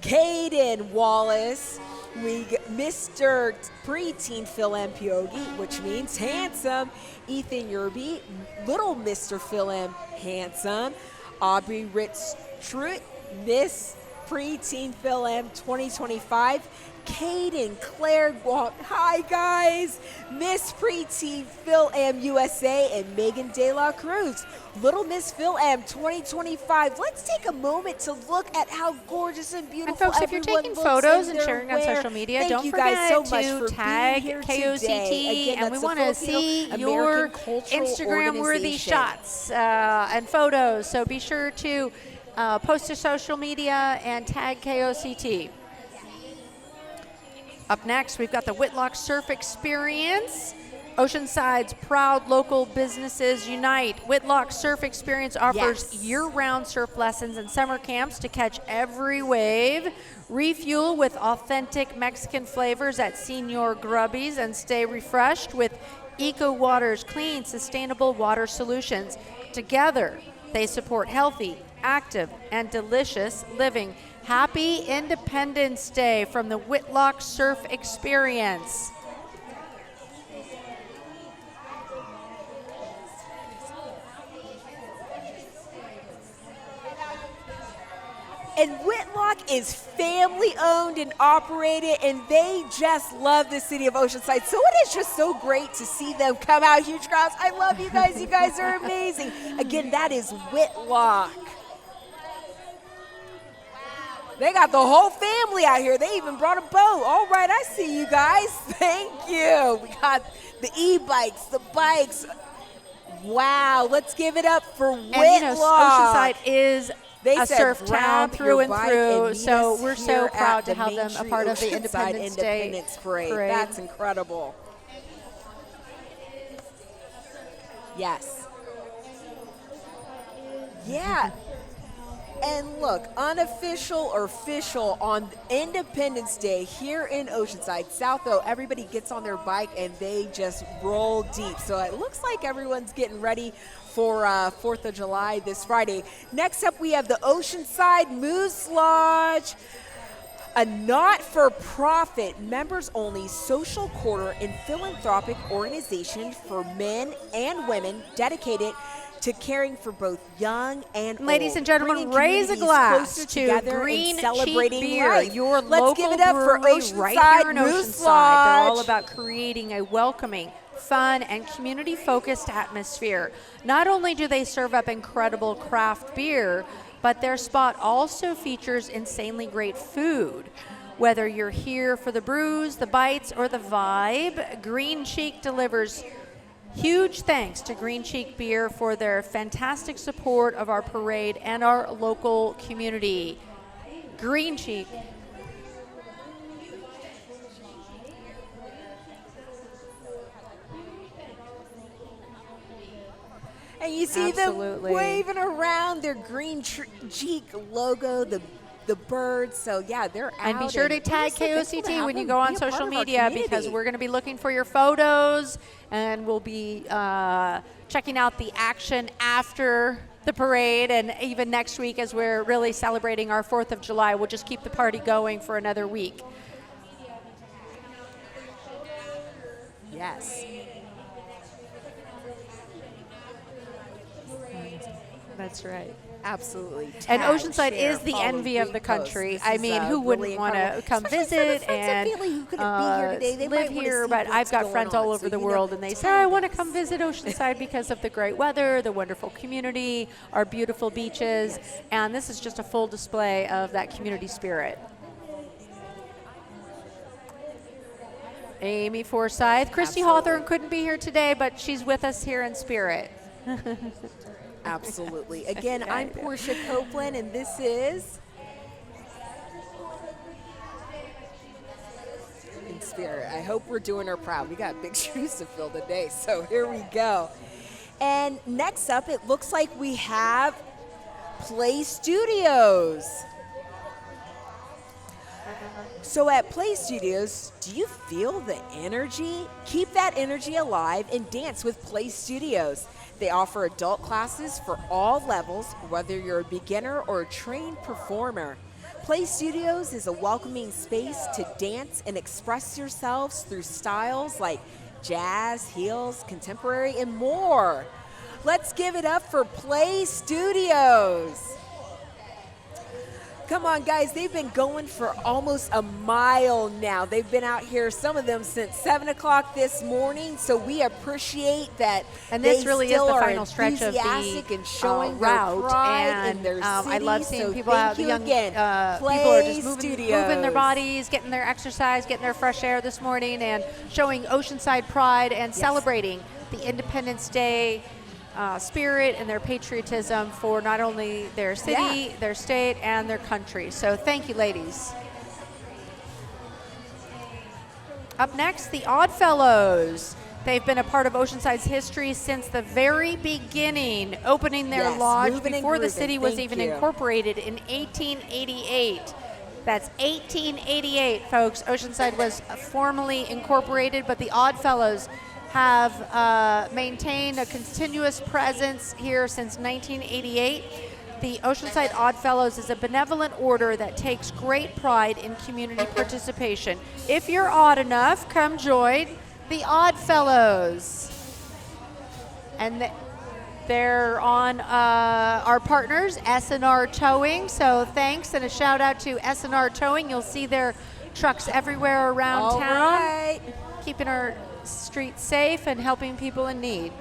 Caden Wallace. We got Mr. Preteen Phil M. Pyogi, which means handsome. Ethan Yerby, Little Mr. Phil M. Handsome. Aubrey Ritz Truitt, Miss Preteen Phil M 2025. Caden Claire Walk. Hi guys, Miss Preteen Phil M USA, and Megan De La Cruz, Little Miss Phil M 2025. Let's take a moment to look at how gorgeous and beautiful. And folks, if you're taking photos and sharing on social media, don't forget to tag KOCT, and we want to see your Instagram-worthy shots and photos. So be sure to post to social media and tag KOCT. Up next, we've got the Whitlock Surf Experience. Oceanside's proud local businesses unite. Whitlock Surf Experience offers year-round surf lessons and summer camps to catch every wave. Refuel with authentic Mexican flavors at Senor Grubby's and stay refreshed with Eco Water's clean, sustainable water solutions. Together, they support healthy, active, and delicious living. Happy Independence Day from the Whitlock Surf Experience. And Whitlock is family owned and operated, and they just love the city of Oceanside. So it is just so great to see them come out, huge crowds. I love you guys. You guys are amazing. Again, that is Whitlock. They got the whole family out here. They even brought a boat. All right, I see you guys. Thank you. We got the e-bikes, the bikes. Wow, let's give it up for Whitlock. And you know, Oceanside is a surf town through and through, so we're so proud to have them a part of the Independence Day Parade. That's incredible. Yes. Yeah. And look, unofficial or official, on Independence Day here in Oceanside, South O, everybody gets on their bike and they just roll deep. So it looks like everyone's getting ready for 4th of July this Friday. Next up, we have the Oceanside Moose Lodge, a not-for-profit, members-only social quarter and philanthropic organization for men and women dedicated to caring for both young and Ladies old, and gentlemen, bringing raise a communities glass closer to together Green and Cheek celebrating Beer, life. your Let's local give it up for brewery Oceanside right here in Moose Oceanside. They're all Lodge. about creating a welcoming, fun, and community-focused atmosphere. Not only do they serve up incredible craft beer, but their spot also features insanely great food. Whether you're here for the brews, the bites, or the vibe, Green Cheek delivers. Huge thanks to Green Cheek Beer for their fantastic support of our parade and our local community. Green Cheek. And you see Absolutely. them waving around their Green Cheek logo, the birds. So yeah, they're out. And be sure to we're tag just so thankful to KOCT have when you them go be on a part social of our media, because community. we're going to be looking for your photos, and we'll be checking out the action after the parade, and even next week as we're really celebrating our 4th of July. We'll just keep the party going for another week. Yes. That's right. Absolutely. And Tag, Oceanside share, is the follow, envy of the repost. country. This I is, mean, who really wouldn't want to incredible. come Especially visit for the friends and and family who couldn't be here today. They live might wanna here? see But what's I've got going friends on. all over So, the you know, world, and they say, I want to come visit Oceanside because of the great weather, the wonderful community, our beautiful beaches, and this is just a full display of that community spirit. Amy Forsyth. Christy Hawthorne couldn't be here today, but she's with us here in spirit. Absolutely. Again, I'm Portia Copeland, and this is In Spirit. I hope we're doing her proud. We got big shoes to fill today, so here we go. And next up, it looks like we have Play Studios. So at Play Studios, do you feel the energy? Keep that energy alive and dance with Play Studios. They offer adult classes for all levels, whether you're a beginner or a trained performer. Play Studios is a welcoming space to dance and express yourselves through styles like jazz, heels, contemporary, and more. Let's give it up for Play Studios. Come on, guys. They've been going for almost a mile now. They've been out here, some of them, since 7 o'clock this morning. So we appreciate that. And this they really is still the are final stretch of the and showing route. their pride And in their I love city. seeing So people thank out. The you young again. people are just Play moving their Studios. bodies, getting their exercise, getting their fresh air this morning, and showing Oceanside pride and celebrating the Independence Day spirit and their patriotism for not only their city, their state, and their country. So thank you, ladies. Up next, the Oddfellows. They've been a part of Oceanside's history since the very beginning, opening their lodge moving and before the grooving. city was Thank even you. incorporated in 1888. That's 1888, folks. Oceanside was formally incorporated, but the Oddfellows have maintained a continuous presence here since 1988. The Oceanside Oddfellows is a benevolent order that takes great pride in community participation. If you're odd enough, come join the Oddfellows. And they're on our partners, S&R Towing. So thanks, and a shout out to S&R Towing. You'll see their trucks everywhere around All town, right. keeping our streets safe and helping people in need.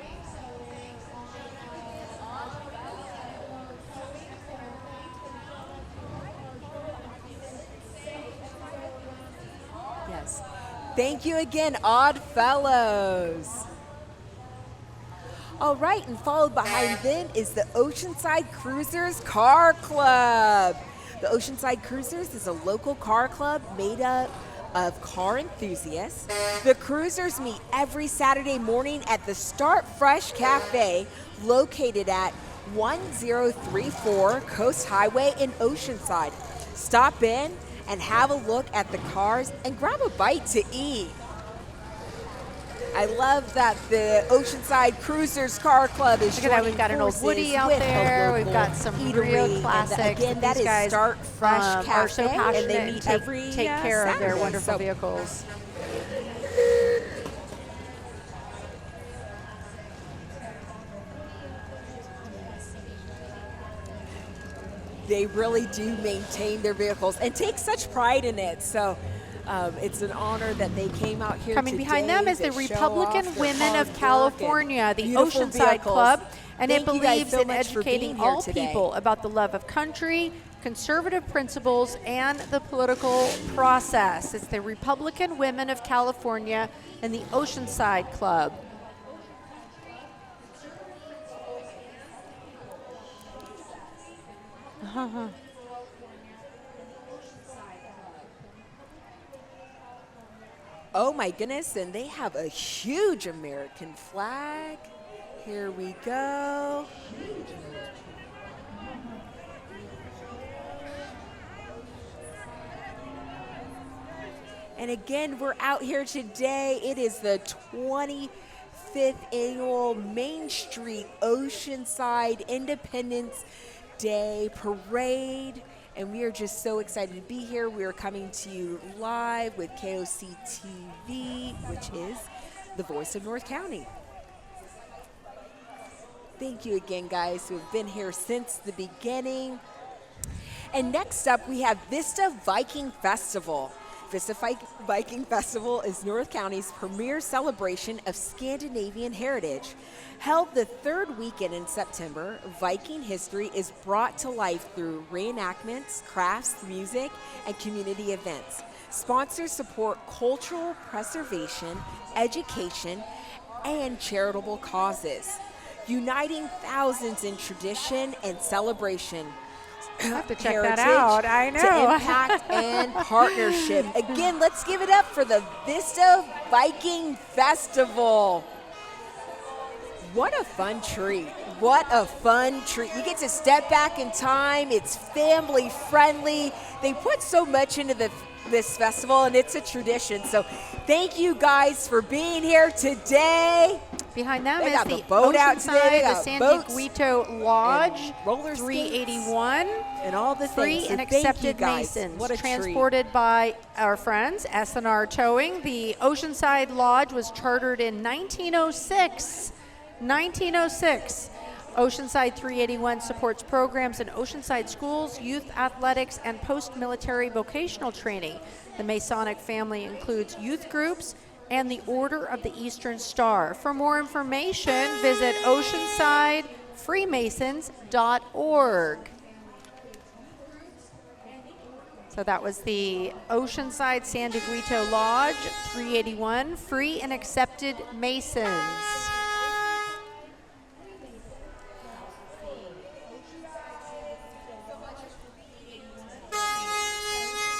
Yes. Thank you again, Oddfellows. All right, and followed behind them is the Oceanside Cruisers Car Club. The Oceanside Cruisers is a local car club made up of car enthusiasts. The Cruisers meet every Saturday morning at the Start Fresh Cafe, located at 1034 Coast Highway in Oceanside. Stop in and have a look at the cars and grab a bite to eat. I love that the Oceanside Cruisers Car Club is Look at that, we've got an old forces Woody out with a there. We've local got some eatery, real and classics. again, that These is guys Start Fresh Cafe, are so passionate and they and meet take every care of their Saturday. wonderful So- vehicles. they really do maintain their vehicles and take such pride in it. So it's an honor that they came out here Coming today behind them is to the show Republican off their Women hard of work California, and the beautiful Oceanside vehicles. Club, and it Thank you guys believes so in much for being educating here all today. people about the love of country, conservative principles, and the political process. It's the Republican Women of California and the Oceanside Club. Oh my goodness, and they have a huge American flag. Here we go. And again, we're out here today. It is the 25th annual Main Street Oceanside Independence Day Parade. And we are just so excited to be here. We are coming to you live with KOCT TV, which is the voice of North County. Thank you again, guys, who have been here since the beginning. And next up, we have Vista Viking Festival. Vista Viking Festival is North County's premier celebration of Scandinavian heritage. Held the third weekend in September, Viking history is brought to life through reenactments, crafts, music, and community events. Sponsors support cultural preservation, education, and charitable causes, uniting thousands in tradition and celebration. I have to check Heritage that out. I know. To impact and partnership. Again, let's give it up for the Vista Viking Festival. What a fun treat. What a fun treat. You get to step back in time. It's family friendly. They put so much into this festival, and it's a tradition. So thank you guys for being here today. Behind them They is got the the boat out today. They Oceanside, the got San boats Dieguito Lodge, roller 381, and all the free things. So and thank you, accepted guys. Masons, What a treat. transported by our friends S&R Towing. The Oceanside Lodge was chartered in 1906. 1906. Oceanside 381 supports programs in Oceanside schools, youth athletics, and post-military vocational training. The Masonic family includes youth groups and the Order of the Eastern Star. For more information, visit oceansidefreemasons.org. So that was the Oceanside San Dieguito Lodge, 381, free and accepted Masons.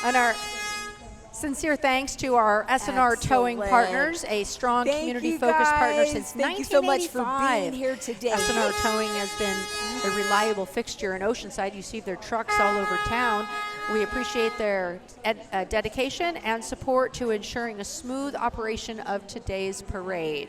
And our sincere thanks to our S&R Towing Excellent. partners, a strong Thank community-focused you, partner guys. since Thank you so much for 1985. being here today. S&R Towing has been a reliable fixture in Oceanside. You see their trucks all over town. We appreciate their dedication and support to ensuring a smooth operation of today's parade.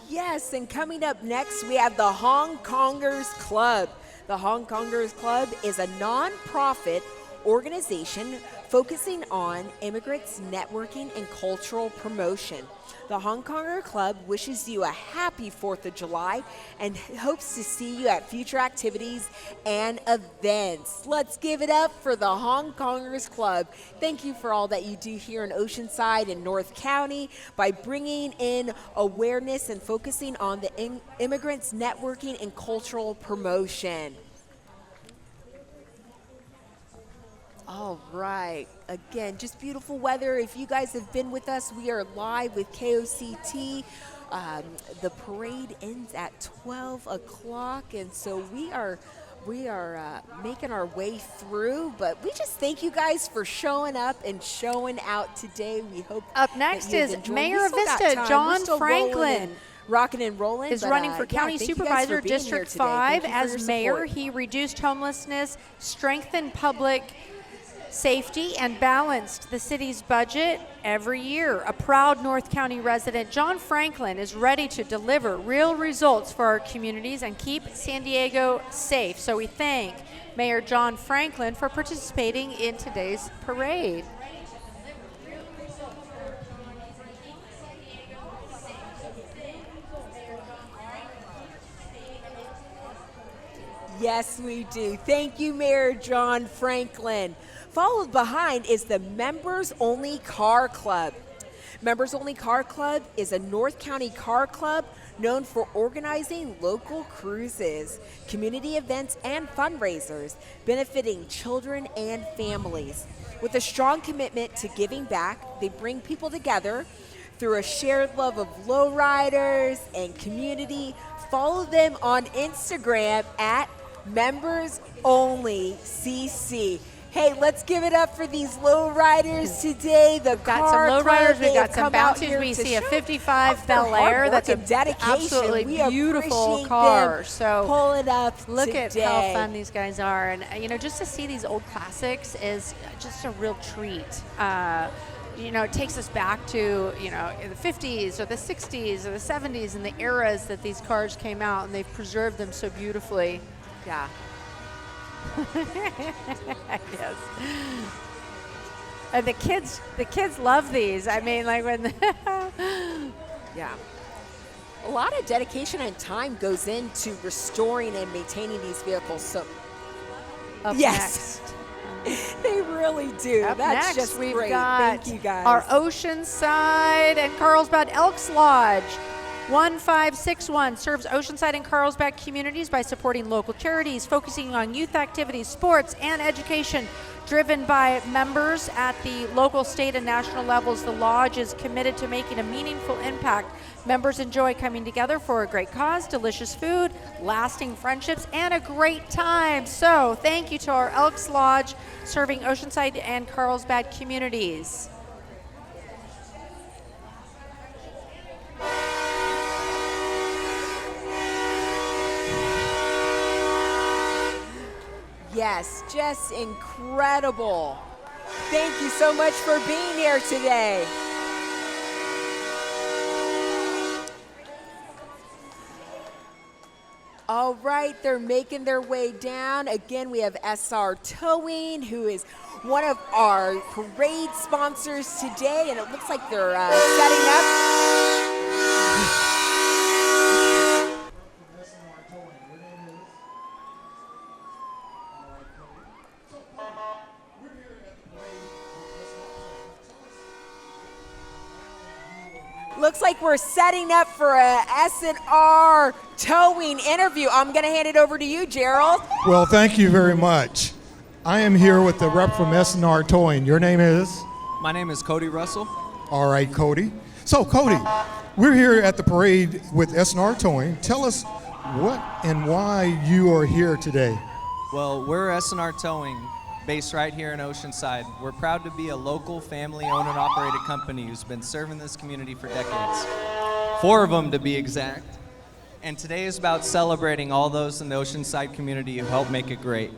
Yes, and coming up next, we have the Hong Kongers Club. The Hong Kongers Club is a nonprofit organization focusing on immigrants, networking, and cultural promotion. The Hong Konger Club wishes you a happy 4th of July and hopes to see you at future activities and events. Let's give it up for the Hong Kongers Club. Thank you for all that you do here in Oceanside and North County by bringing in awareness and focusing on the immigrants, networking, and cultural promotion. All right. Again, just beautiful weather. If you guys have been with us, we are live with KOCT. The parade ends at 12 o'clock, and so we are making our way through. But we just thank you guys for showing up and showing out today. We hope Up next that you have is enjoyed. Mayor We of still got Vista, time. We're John still rolling Franklin. and rocking and rolling. Is but, running for County thank you guys Supervisor, for being here District today. 5. Thank you for your As mayor, support. he reduced homelessness, strengthened public safety, and balanced the city's budget every year. A proud North County resident, John Franklin, is ready to deliver real results for our communities and keep San Diego safe. So we thank Mayor John Franklin for participating in today's parade. Yes, we do. Thank you, Mayor John Franklin. Followed behind is the Members Only Car Club. Members Only Car Club is a North County car club known for organizing local cruises, community events, and fundraisers benefiting children and families. With a strong commitment to giving back, they bring people together through a shared love of lowriders and community. Follow them on Instagram at Members Only CC. Hey, let's give it up for these lowriders today. The got some lowriders, we've got some bounties. We see a 55 Bel Air. That's a absolutely beautiful car. So pull it up. Look today. at how fun these guys are, and just to see these old classics is just a real treat. It takes us back to the 50s or the 60s or the 70s and the eras that these cars came out, and they've preserved them so beautifully. Yeah. Yes. And the kids love these. I mean, like when yeah. A lot of dedication and time goes into restoring and maintaining these vehicles. So yes. They really do. Up That's next, just we've great. got Thank you, guys. our Oceanside and Carlsbad Elks Lodge. 1561 serves Oceanside and Carlsbad communities by supporting local charities, focusing on youth activities, sports, and education. Driven by members at the local, state, and national levels, the Lodge is committed to making a meaningful impact. Members enjoy coming together for a great cause, delicious food, lasting friendships, and a great time. So thank you to our Elks Lodge serving Oceanside and Carlsbad communities. Yes, just incredible. Thank you so much for being here today. All right, they're making their way down. Again, we have SR Towing, who is one of our parade sponsors today, and it looks like they're setting up. Looks like we're setting up for a S&R Towing interview. I'm going to hand it over to you, Gerald. Well, thank you very much. I am here with the rep from S&R Towing. Your name is? My name is Cody Russell. All right, Cody. So, Cody, we're here at the parade with S&R Towing. Tell us what and why you are here today. Well, we're S&R Towing, based right here in Oceanside. We're proud to be a local family-owned and operated company who's been serving this community for decades. 4 of them to be exact. And today is about celebrating all those in the Oceanside community who helped make it great.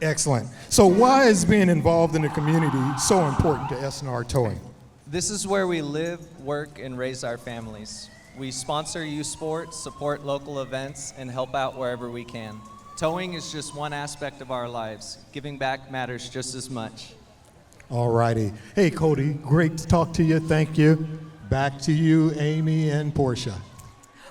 Excellent. So why is being involved in the community so important to S&R Towing? This is where we live, work, and raise our families. We sponsor youth sports, support local events, and help out wherever we can. Towing is just one aspect of our lives. Giving back matters just as much. All righty. Hey, Cody, great to talk to you. Thank you. Back to you, Amy and Portia.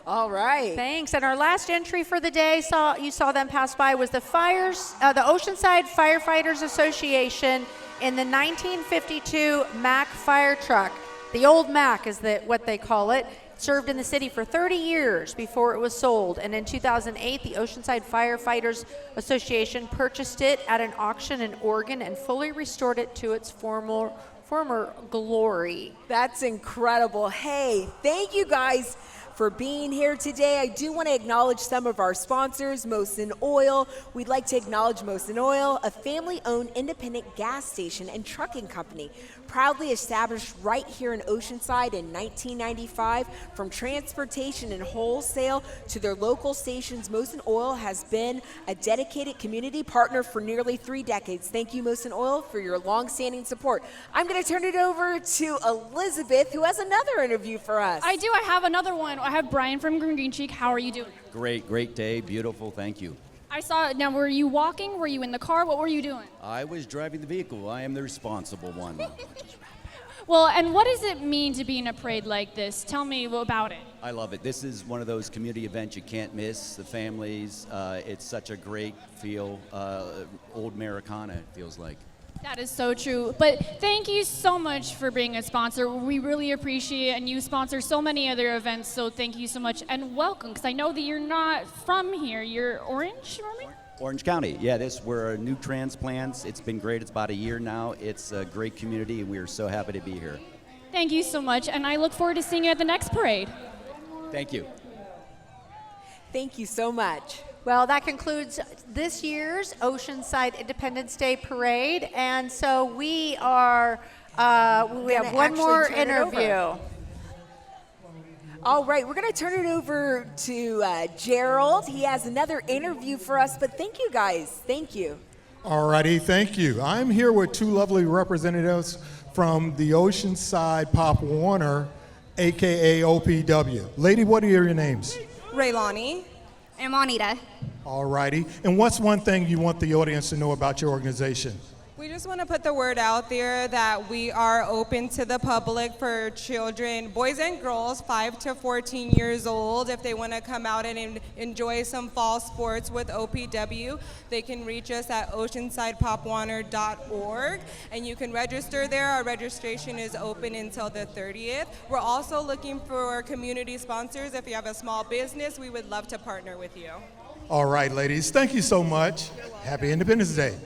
All right. Thanks. And our last entry for the day, you saw them pass by, was the Oceanside Firefighters Association in the 1952 Mack fire truck. The old Mack is what they call it. Served in the city for 30 years before it was sold, and in 2008 the Oceanside Firefighters Association purchased it at an auction in Oregon and fully restored it to its former glory. That's incredible. Hey, thank you guys for being here today. I do want to acknowledge some of our sponsors, Mosin Oil. We'd like to acknowledge Mosin Oil, a family-owned independent gas station and trucking company, proudly established right here in Oceanside in 1995. From transportation and wholesale to their local stations, Mosin Oil has been a dedicated community partner for nearly 3 decades. Thank you, Mosin Oil, for your long-standing support. I'm going to turn it over to Elizabeth, who has another interview for us. I do. I have another one. I have Brian from Green Cheek. How are you doing? Great day. Beautiful. Thank you. I saw, now were you walking? Were you in the car? What were you doing? I was driving the vehicle. I am the responsible one. Well, and what does it mean to be in a parade like this? Tell me about it. I love it. This is one of those community events you can't miss. The families, it's such a great feel. Old Americana, it feels like. That is so true. But thank you so much for being a sponsor. We really appreciate it, and you sponsor so many other events, so thank you so much. And welcome, because I know that you're not from here. You're Orange, remember? Orange County, yeah, we're new transplants. It's been great. It's about a year now. It's a great community, and we are so happy to be here. Thank you so much, and I look forward to seeing you at the next parade. Thank you. Thank you so much. Well, that concludes this year's Oceanside Independence Day Parade, and so we have one more interview. All right, we're going to turn it over to Gerald. He has another interview for us, but thank you guys. Thank you. All righty, thank you. I'm here with two lovely representatives from the Oceanside Pop Warner, AKA OPW. Lady, what are your names? Raylani. And Juanita. All righty. And what's one thing you want the audience to know about your organization? We just want to put the word out there that we are open to the public for children, boys and girls, 5 to 14 years old. If they want to come out and enjoy some fall sports with OPW, they can reach us at oceansidepopwarner.org, and you can register there. Our registration is open until the 30th. We're also looking for community sponsors. If you have a small business, we would love to partner with you. All right, ladies, thank you so much. Happy Independence Day.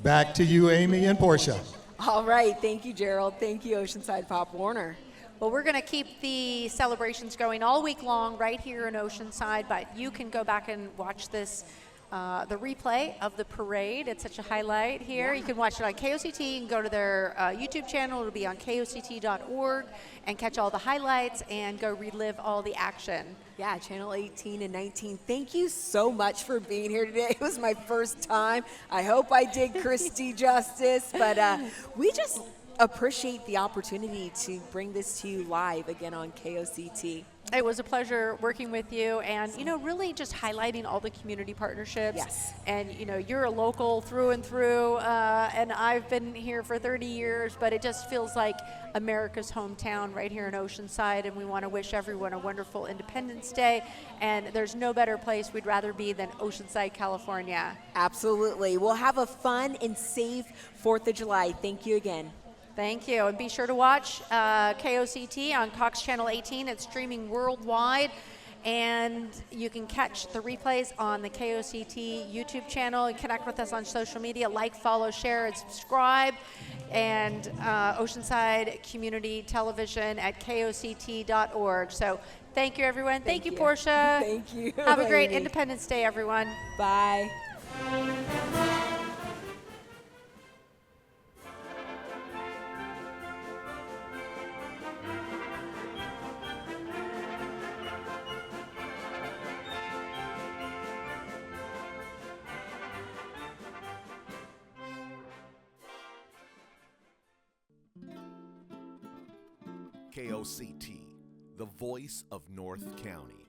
Back to you, Amy and Portia. All right, thank you, Gerald. Thank you, Oceanside Pop Warner. Well, we're going to keep the celebrations going all week long right here in Oceanside, but you can go back and watch this, the replay of the parade. It's such a highlight here. You can watch it on KOCT. You can go to their YouTube channel. It'll be on KOCT.org and catch all the highlights and go relive all the action. Yeah, Channel 18 and 19. Thank you so much for being here today. It was my first time. I hope I did Christy justice, but we just appreciate the opportunity to bring this to you live again on KOCT. It was a pleasure working with you and, really just highlighting all the community partnerships. Yes. And, you're a local through and through, and I've been here for 30 years, but it just feels like America's hometown right here in Oceanside, and we want to wish everyone a wonderful Independence Day, and there's no better place we'd rather be than Oceanside, California. Absolutely. We'll have a fun and safe 4th of July. Thank you again. Thank you. And be sure to watch KOCT on Cox Channel 18. It's streaming worldwide. And you can catch the replays on the KOCT YouTube channel and connect with us on social media. Like, follow, share, and subscribe. And Oceanside Community Television at KOCT.org. So thank you, everyone. Thank you, Portia. Thank you. Have a great Independence Day, everyone. Bye. KOCT, the voice of North County.